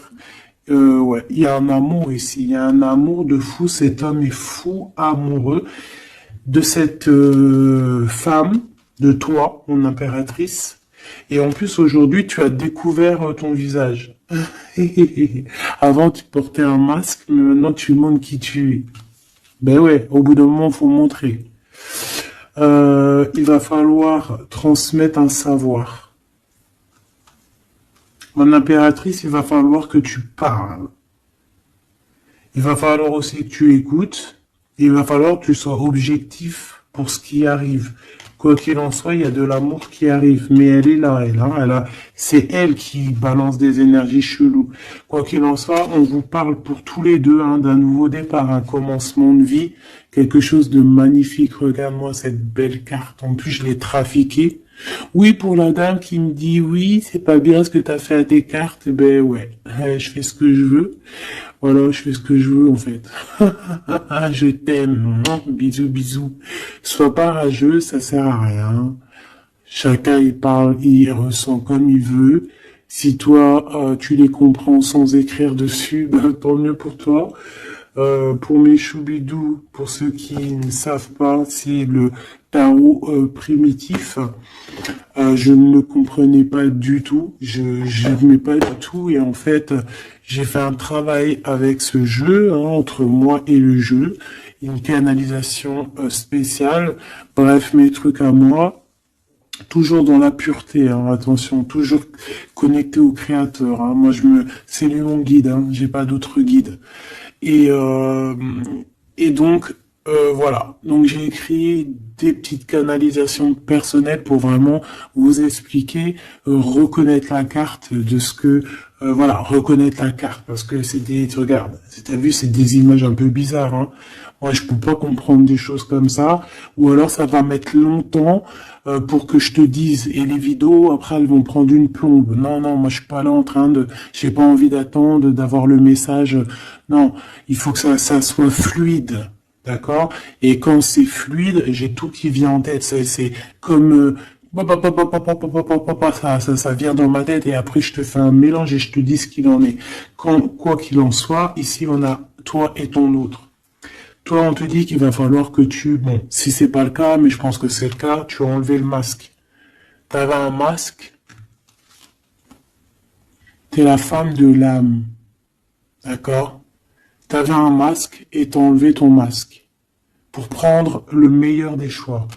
Ouais, il y a un amour ici. Il y a un amour de fou. Cet homme est fou amoureux de cette femme, de toi, mon impératrice. Et en plus, aujourd'hui, tu as découvert ton visage. Avant, tu portais un masque, mais maintenant, tu montres qui tu es. Ben ouais, au bout d'un moment, faut montrer. Il va falloir transmettre un savoir. Mon impératrice, il va falloir que tu parles. Il va falloir aussi que tu écoutes. Il va falloir que tu sois objectif pour ce qui arrive. Quoi qu'il en soit, il y a de l'amour qui arrive, mais elle est là, c'est elle qui balance des énergies cheloues. Quoi qu'il en soit, on vous parle pour tous les deux hein, d'un nouveau départ, un commencement de vie, quelque chose de magnifique. Regarde-moi cette belle carte. En plus, je l'ai trafiquée. Oui, pour la dame qui me dit oui, c'est pas bien ce que t'as fait à tes cartes, ben ouais, je fais ce que je veux. Voilà, je fais ce que je veux en fait. Je t'aime. Bisous, bisous. Sois pas rageux, ça sert à rien. Chacun il parle, il ressent comme il veut. Si toi tu les comprends sans écrire dessus, ben, tant mieux pour toi. pour mes choubidous, pour ceux qui ne savent pas, c'est le tarot primitif. Je ne le comprenais pas du tout, je n'aimais pas du tout, et en fait, j'ai fait un travail avec ce jeu, hein, entre moi et le jeu, une canalisation spéciale, bref, mes trucs à moi. Toujours dans la pureté, hein, attention, toujours connecté au créateur. Hein. Moi, c'est lui mon guide, hein, j'ai pas d'autre guide. Et, euh, et donc, voilà. Donc, j'ai écrit des petites canalisations personnelles pour vraiment vous expliquer, reconnaître la carte de ce que, voilà, reconnaître la carte parce que regarde, t'as vu, c'est des images un peu bizarres. Hein. Moi, je peux pas comprendre des choses comme ça, ou alors ça va mettre longtemps pour que je te dise. Et les vidéos, après, elles vont prendre une plombe. Non, non, moi, je suis pas là en train de, j'ai pas envie d'attendre, d'avoir le message. Non, il faut que ça soit fluide. D'accord? Et quand c'est fluide, j'ai tout qui vient en tête. C'est comme, ça vient dans ma tête et après je te fais un mélange et je te dis ce qu'il en est. Quoi qu'il en soit, ici on a toi et ton autre. Toi, on te dit qu'il va falloir que bon, si c'est pas le cas, mais je pense que c'est le cas, tu as enlevé le masque. T'avais un masque, t'es la femme de l'âme, d'accord? T'avais un masque et t'as enlevé ton masque pour prendre le meilleur des choix.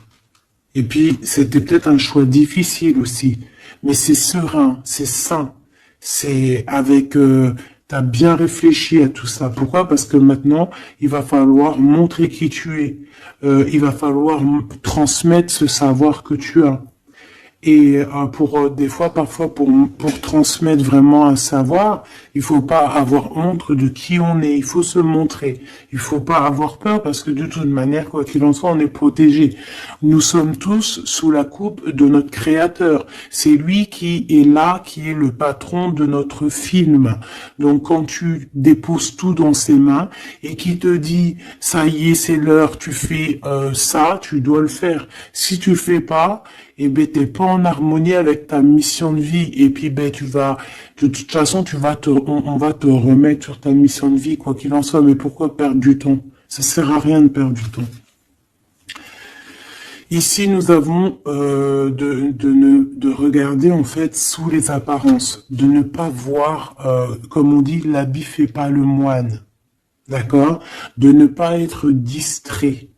Et puis, c'était peut-être un choix difficile aussi, mais c'est serein, c'est sain, c'est avec, t'as bien réfléchi à tout ça. Pourquoi? Parce que maintenant, il va falloir montrer qui tu es. Il va falloir transmettre ce savoir que tu as. Et des fois, parfois, pour transmettre vraiment un savoir, il faut pas avoir honte de qui on est. Il faut se montrer. Il faut pas avoir peur parce que de toute manière, quoi qu'il en soit, on est protégé. Nous sommes tous sous la coupe de notre Créateur. C'est lui qui est là, qui est le patron de notre film. Donc, quand tu déposes tout dans ses mains et qui te dit, ça y est, c'est l'heure, tu fais ça, tu dois le faire. Si tu le fais pas, et ben t'es pas en harmonie avec ta mission de vie et puis ben de toute façon on va te remettre sur ta mission de vie quoi qu'il en soit. Mais pourquoi perdre du temps? Ça sert à rien de perdre du temps. Ici nous avons de regarder en fait sous les apparences, de ne pas voir comme on dit l'habit fait pas le moine, d'accord, de ne pas être distrait,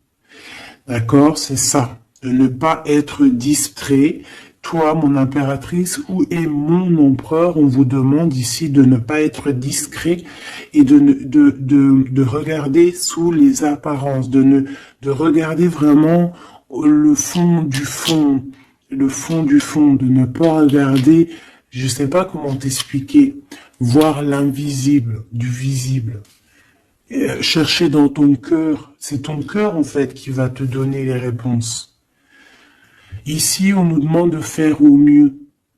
d'accord, c'est ça. De ne pas être distrait. Toi, mon impératrice, où est mon empereur? On vous demande ici de ne pas être discret et de regarder sous les apparences, de regarder vraiment le fond du fond, de ne pas regarder, je sais pas comment t'expliquer, voir l'invisible du visible. Chercher dans ton cœur, c'est ton cœur en fait qui va te donner les réponses. Ici, on nous demande de faire au mieux,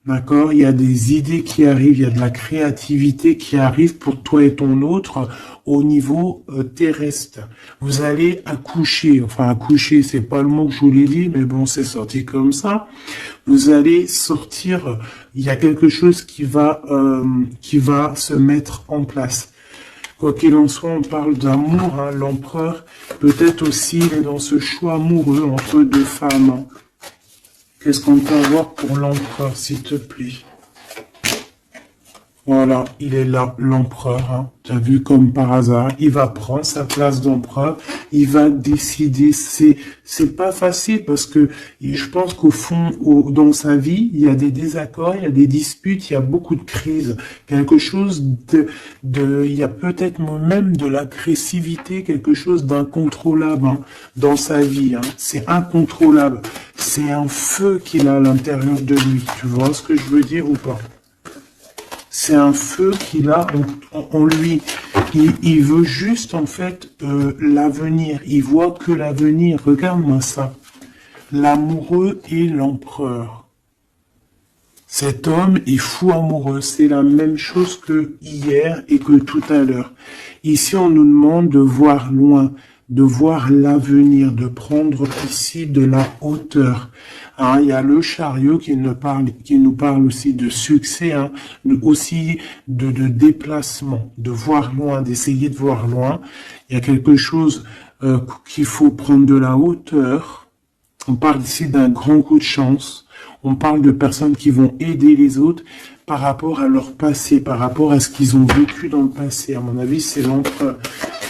d'accord? Il y a des idées qui arrivent, il y a de la créativité qui arrive pour toi et ton autre au niveau terrestre. Vous allez accoucher, enfin accoucher, c'est pas le mot que je voulais dire, mais bon, c'est sorti comme ça. Vous allez sortir, il y a quelque chose qui va se mettre en place. Quoi qu'il en soit, on parle d'amour, hein, l'empereur, peut-être aussi, il est dans ce choix amoureux entre deux femmes. Hein. Qu'est-ce qu'on peut avoir pour l'empereur, s'il te plaît? Voilà, il est là, l'empereur. Hein. Tu as vu comme par hasard, il va prendre sa place d'empereur, il va décider. C'est pas facile parce que je pense qu'au fond, dans sa vie, il y a des désaccords, il y a des disputes, il y a beaucoup de crises. Quelque chose il y a peut-être même de l'agressivité, quelque chose d'incontrôlable hein, dans sa vie. Hein. C'est incontrôlable. C'est un feu qu'il a à l'intérieur de lui. Tu vois ce que je veux dire ou pas? C'est un feu qu'il a en lui. Il veut juste, en fait, l'avenir. Il voit que l'avenir. Regarde-moi ça. L'amoureux et l'empereur. Cet homme est fou amoureux. C'est la même chose que hier et que tout à l'heure. Ici, on nous demande de voir loin, de voir l'avenir, de prendre ici de la hauteur. Hein, il y a le chariot qui nous parle aussi de succès, hein, aussi de déplacement, de voir loin, d'essayer de voir loin. Il y a quelque chose qu'il faut prendre de la hauteur. On parle ici d'un grand coup de chance. On parle de personnes qui vont aider les autres par rapport à leur passé, par rapport à ce qu'ils ont vécu dans le passé. À mon avis, c'est l'empereur.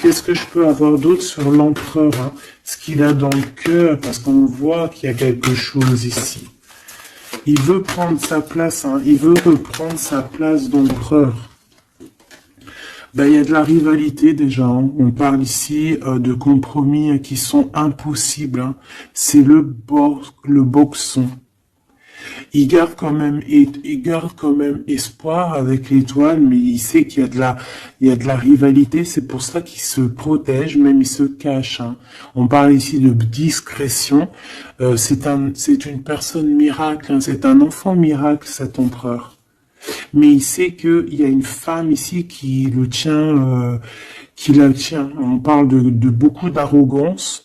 Qu'est-ce que je peux avoir d'autre sur l'empereur, hein? Ce qu'il a dans le cœur, parce qu'on voit qu'il y a quelque chose ici. Il veut prendre sa place, hein? Il veut reprendre sa place d'empereur. Ben, il y a de la rivalité déjà, hein. On parle ici de compromis qui sont impossibles, hein. C'est le boxon. Il garde quand même espoir avec l'étoile, mais il sait qu'il y a de la rivalité. C'est pour ça qu'il se protège, même il se cache, hein. On parle ici de discrétion. C'est une personne miracle, hein. C'est un enfant miracle, cet empereur. Mais il sait qu'il y a une femme ici qui la tient. On parle de beaucoup d'arrogance.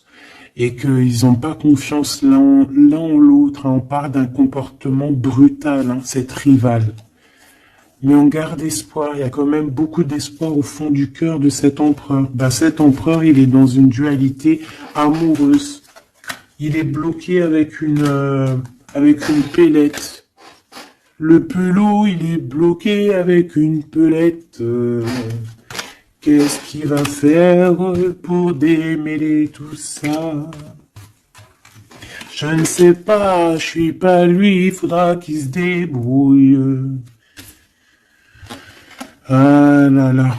Et qu'ils n'ont pas confiance l'un en l'autre. On parle d'un comportement brutal, hein, cette rivale. Mais on garde espoir, il y a quand même beaucoup d'espoir au fond du cœur de cet empereur. Ben, cet empereur, il est dans une dualité amoureuse. Il est bloqué avec une pellette. Le pelot, il est bloqué avec une pelette. Qu'est-ce qu'il va faire pour démêler tout ça? Je ne sais pas, je suis pas lui, il faudra qu'il se débrouille. Ah là là.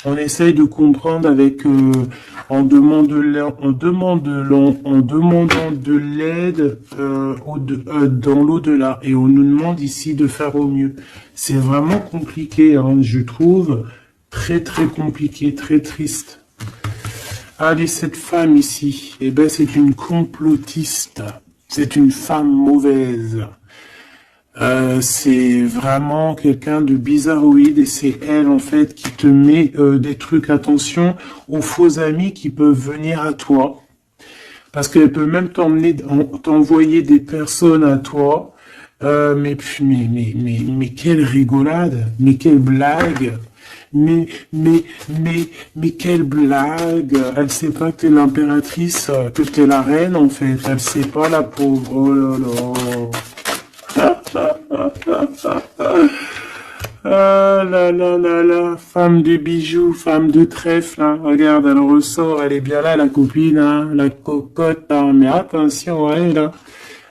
On essaye de comprendre avec, en demandant de l'aide dans l'au-delà. Et on nous demande ici de faire au mieux. C'est vraiment compliqué, hein, je trouve. Très très compliqué, très triste. Allez, cette femme ici, eh ben c'est une complotiste. C'est une femme mauvaise. C'est vraiment quelqu'un de bizarroïde et c'est elle en fait qui te met des trucs. Attention aux faux amis qui peuvent venir à toi. Parce qu'elle peut même t'envoyer des personnes à toi. Mais quelle rigolade, mais quelle blague. Mais quelle blague! Elle sait pas que t'es l'impératrice, que t'es la reine, en fait. Elle sait pas, la pauvre. Oh là là. Ah là là là là. Femme de bijoux, femme de trèfle, hein. Regarde, elle ressort, elle est bien là, la copine, hein. La cocotte, hein. Mais attention, elle, hein.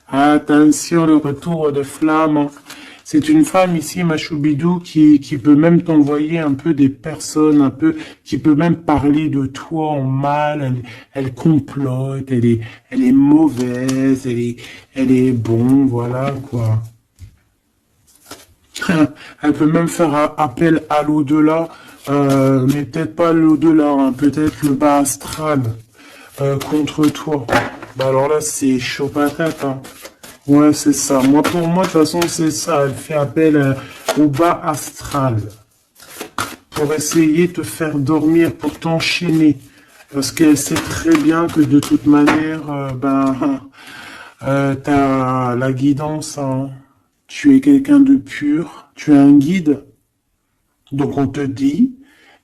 Attention, le retour de flamme, hein. C'est une femme ici, Machoubidou, qui peut même t'envoyer un peu des personnes, qui peut même parler de toi en mal. Elle complote, elle est mauvaise, elle est bon, voilà, quoi. Elle peut même faire appel à l'au-delà, mais peut-être pas l'au-delà, hein, peut-être le bas astral, contre toi. Bah alors là, c'est chaud patate, hein. Ouais, c'est ça. Pour moi, de toute façon, c'est ça. Elle fait appel au bas astral pour essayer de te faire dormir, pour t'enchaîner. Parce qu'elle sait très bien que de toute manière, t'as la guidance, hein. Tu es quelqu'un de pur, tu es un guide. Donc on te dit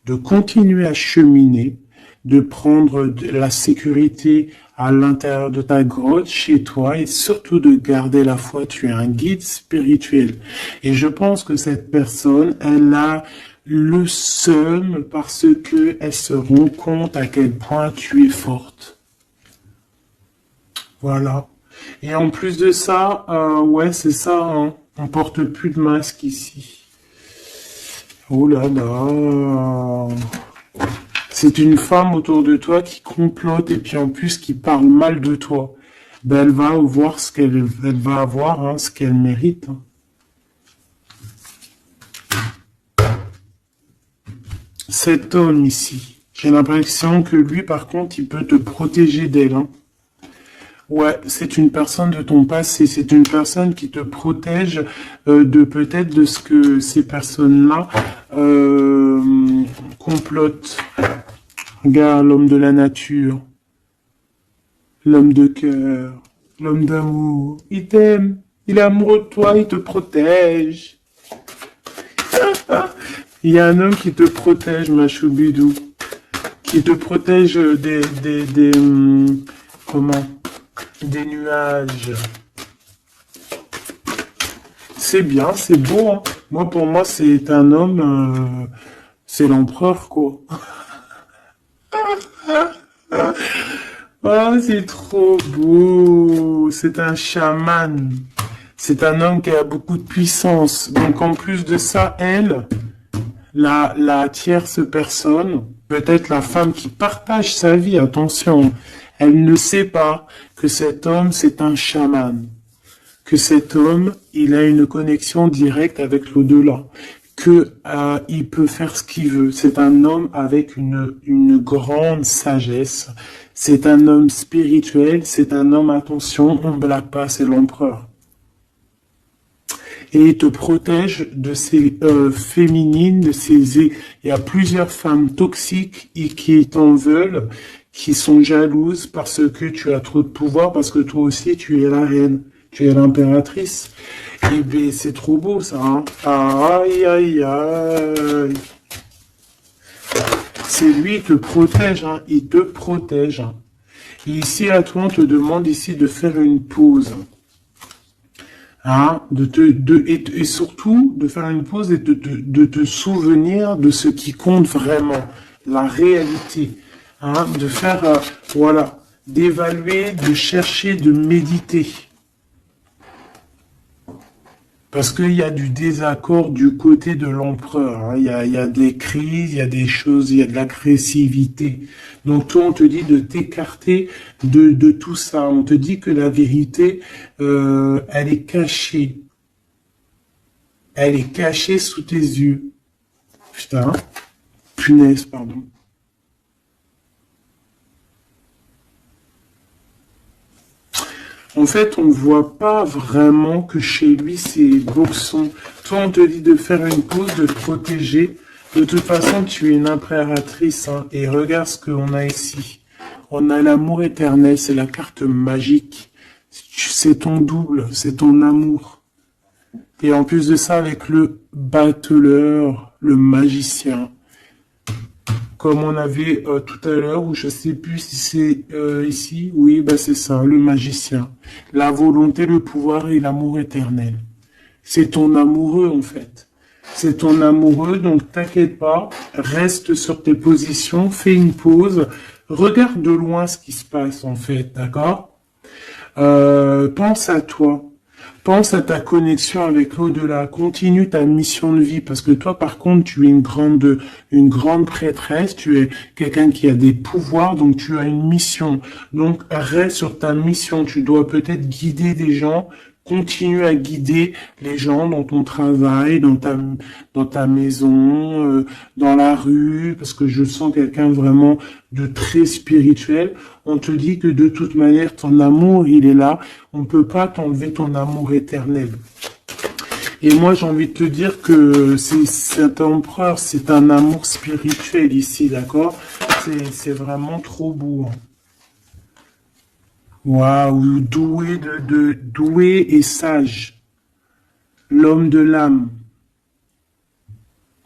de continuer à cheminer, de prendre de la sécurité à l'intérieur de ta grotte, chez toi, et surtout de garder la foi. Tu es un guide spirituel. Et je pense que cette personne, elle a le seum parce que elle se rend compte à quel point tu es forte. Voilà. Et en plus de ça, ouais, c'est ça, hein. On porte plus de masque ici. Oh là là. C'est une femme autour de toi qui complote et puis en plus qui parle mal de toi. Ben, elle va voir elle va avoir, hein, ce qu'elle mérite, hein. Cet homme ici, j'ai l'impression que lui, par contre, il peut te protéger d'elle, hein. Ouais, c'est une personne de ton passé, c'est une personne qui te protège de peut-être de ce que ces personnes-là complotent. Regarde l'homme de la nature, l'homme de cœur, l'homme d'amour. Il t'aime, il est amoureux de toi, il te protège. Il y a un homme qui te protège, ma choubidou. Qui te protège comment? Des nuages. C'est bien, c'est beau, hein. Moi, pour moi, c'est un homme, c'est l'empereur, quoi. Oh, c'est trop beau. C'est un chaman. C'est un homme qui a beaucoup de puissance. Donc, en plus de ça, elle, la tierce personne, peut-être la femme qui partage sa vie, attention, elle ne sait pas que cet homme, c'est un chaman. Que cet homme, il a une connexion directe avec l'au-delà. Que il peut faire ce qu'il veut. C'est un homme avec une grande sagesse. C'est un homme spirituel. C'est un homme, attention, on ne blague pas, c'est l'empereur. Et il te protège de ces féminines, de ces... Il y a plusieurs femmes toxiques et qui t'en veulent, qui sont jalouses parce que tu as trop de pouvoir, parce que toi aussi tu es la reine, tu es l'impératrice. Et bien c'est trop beau ça, hein. Aïe, aïe, aïe. C'est lui qui te protège, hein. Il te protège. Hein. Et ici, à toi, on te demande ici de faire une pause. Hein, et surtout de faire une pause et de te souvenir de ce qui compte vraiment, la réalité, hein, de faire, voilà, d'évaluer, de chercher, de méditer. Parce qu'il y a du désaccord du côté de l'empereur, hein. Il y a des crises, il y a des choses, il y a de l'agressivité. Donc toi, on te dit de t'écarter de tout ça. On te dit que la vérité, elle est cachée. Elle est cachée sous tes yeux. Putain, punaise, pardon. En fait, on ne voit pas vraiment que chez lui, c'est boxon. Toi, on te dit de faire une pause, de te protéger. De toute façon, tu es une impératrice. Hein, et regarde ce qu'on a ici. On a l'amour éternel, c'est la carte magique. C'est ton double, c'est ton amour. Et en plus de ça, avec le battleur, le magicien. Comme on avait tout à l'heure, ou je sais plus si c'est ici, oui, bah c'est ça, le magicien. La volonté, le pouvoir et l'amour éternel. C'est ton amoureux en fait. C'est ton amoureux, donc t'inquiète pas, reste sur tes positions, fais une pause, regarde de loin ce qui se passe en fait, d'accord? Pense à toi. Pense à ta connexion avec l'au-delà. Continue ta mission de vie parce que toi, par contre, tu es une grande prêtresse. Tu es quelqu'un qui a des pouvoirs, donc tu as une mission. Donc reste sur ta mission. Tu dois peut-être guider des gens. Continue à guider les gens dans ton travail, dans ta maison, dans la rue, parce que je sens quelqu'un vraiment de très spirituel. On te dit que de toute manière, ton amour, il est là. On ne peut pas t'enlever ton amour éternel. Et moi, j'ai envie de te dire que cet empereur, c'est un amour spirituel ici, d'accord? C'est vraiment trop beau. Hein. Waouh, doué et sage. L'homme de l'âme.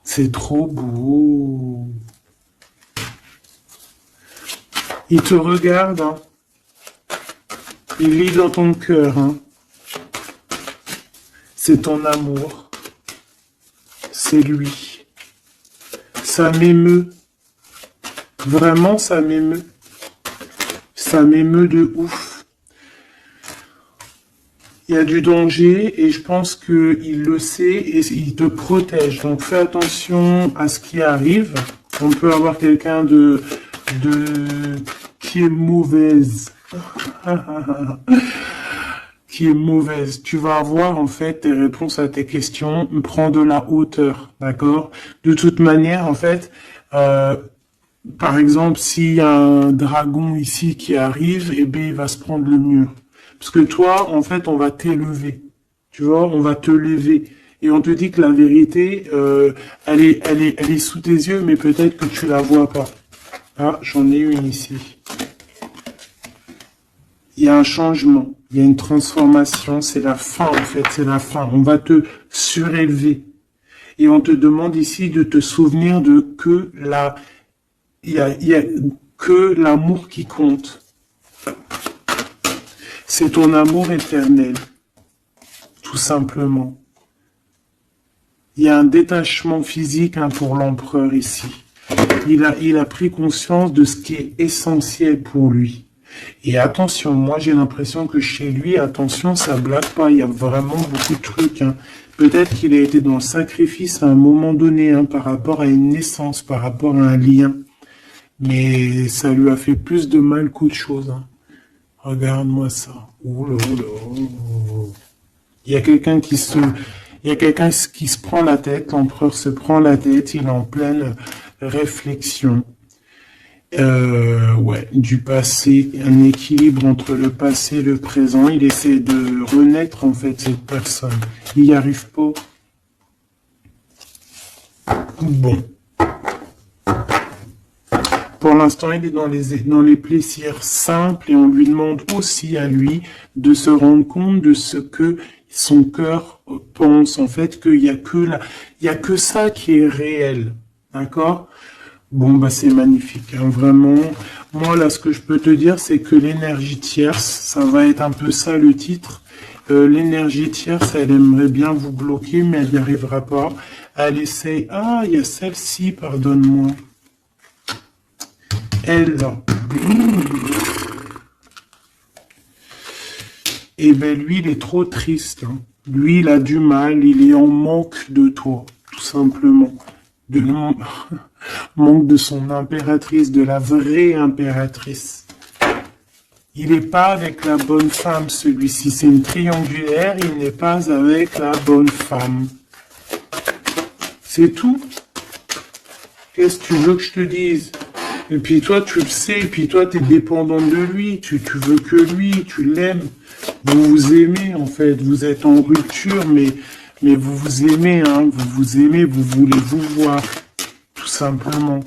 C'est trop beau. Il te regarde, hein. Il lit dans ton cœur, hein. C'est ton amour. C'est lui. Ça m'émeut. Vraiment, ça m'émeut. Ça m'émeut de ouf. Il y a du danger et je pense qu'il le sait et il te protège. Donc fais attention à ce qui arrive. On peut avoir quelqu'un qui est mauvaise. Qui est mauvaise. Tu vas avoir en fait tes réponses à tes questions. Prends de la hauteur, d'accord? De toute manière, en fait, par exemple, s'il y a un dragon ici qui arrive, eh bien, il va se prendre le mur. Parce que toi, en fait, on va t'élever. Tu vois, on va te lever. Et on te dit que la vérité, elle est sous tes yeux, mais peut-être que tu la vois pas. Ah, j'en ai une ici. Il y a un changement, il y a une transformation, c'est la fin en fait, c'est la fin. On va te surélever. Et on te demande ici de te souvenir de que il y a que l'amour qui compte. C'est ton amour éternel, tout simplement. Il y a un détachement physique pour l'empereur ici. Il a pris conscience de ce qui est essentiel pour lui. Et attention, moi j'ai l'impression que chez lui, attention, ça blague pas, il y a vraiment beaucoup de trucs. Peut-être qu'il a été dans le sacrifice à un moment donné, par rapport à une naissance, par rapport à un lien. Mais ça lui a fait plus de mal qu'autre chose. Regarde-moi ça. Oula, oula. Il y a quelqu'un qui se prend la tête, l'empereur se prend la tête, il est en pleine réflexion. Ouais, du passé, un équilibre entre le passé et le présent. Il essaie de renaître, en fait, cette personne. Il n'y arrive pas. Bon. Pour l'instant, il est dans les plaisirs simples et on lui demande aussi à lui de se rendre compte de ce que son cœur pense. En fait, qu'il y a que ça qui est réel. D'accord? Bon, bah, c'est magnifique, vraiment. Moi, là, ce que je peux te dire, c'est que l'énergie tierce, ça va être un peu ça le titre. L'énergie tierce, elle aimerait bien vous bloquer, mais elle n'y arrivera pas. Elle essaye. Ah, il y a celle-ci, pardonne-moi. Elle, là. Eh ben, lui, il est trop triste. Lui, il a du mal, il est en manque de toi, tout simplement. Manque de son impératrice, de la vraie impératrice. Il n'est pas avec la bonne femme, celui-ci. C'est une triangulaire, il n'est pas avec la bonne femme. C'est tout. Qu'est-ce que tu veux que je te dise? Et puis toi, tu le sais, et puis toi, tu es dépendante de lui, tu veux que lui, tu l'aimes. Vous vous aimez, en fait. Vous êtes en rupture, mais vous vous aimez, vous vous aimez, vous voulez vous voir, tout simplement.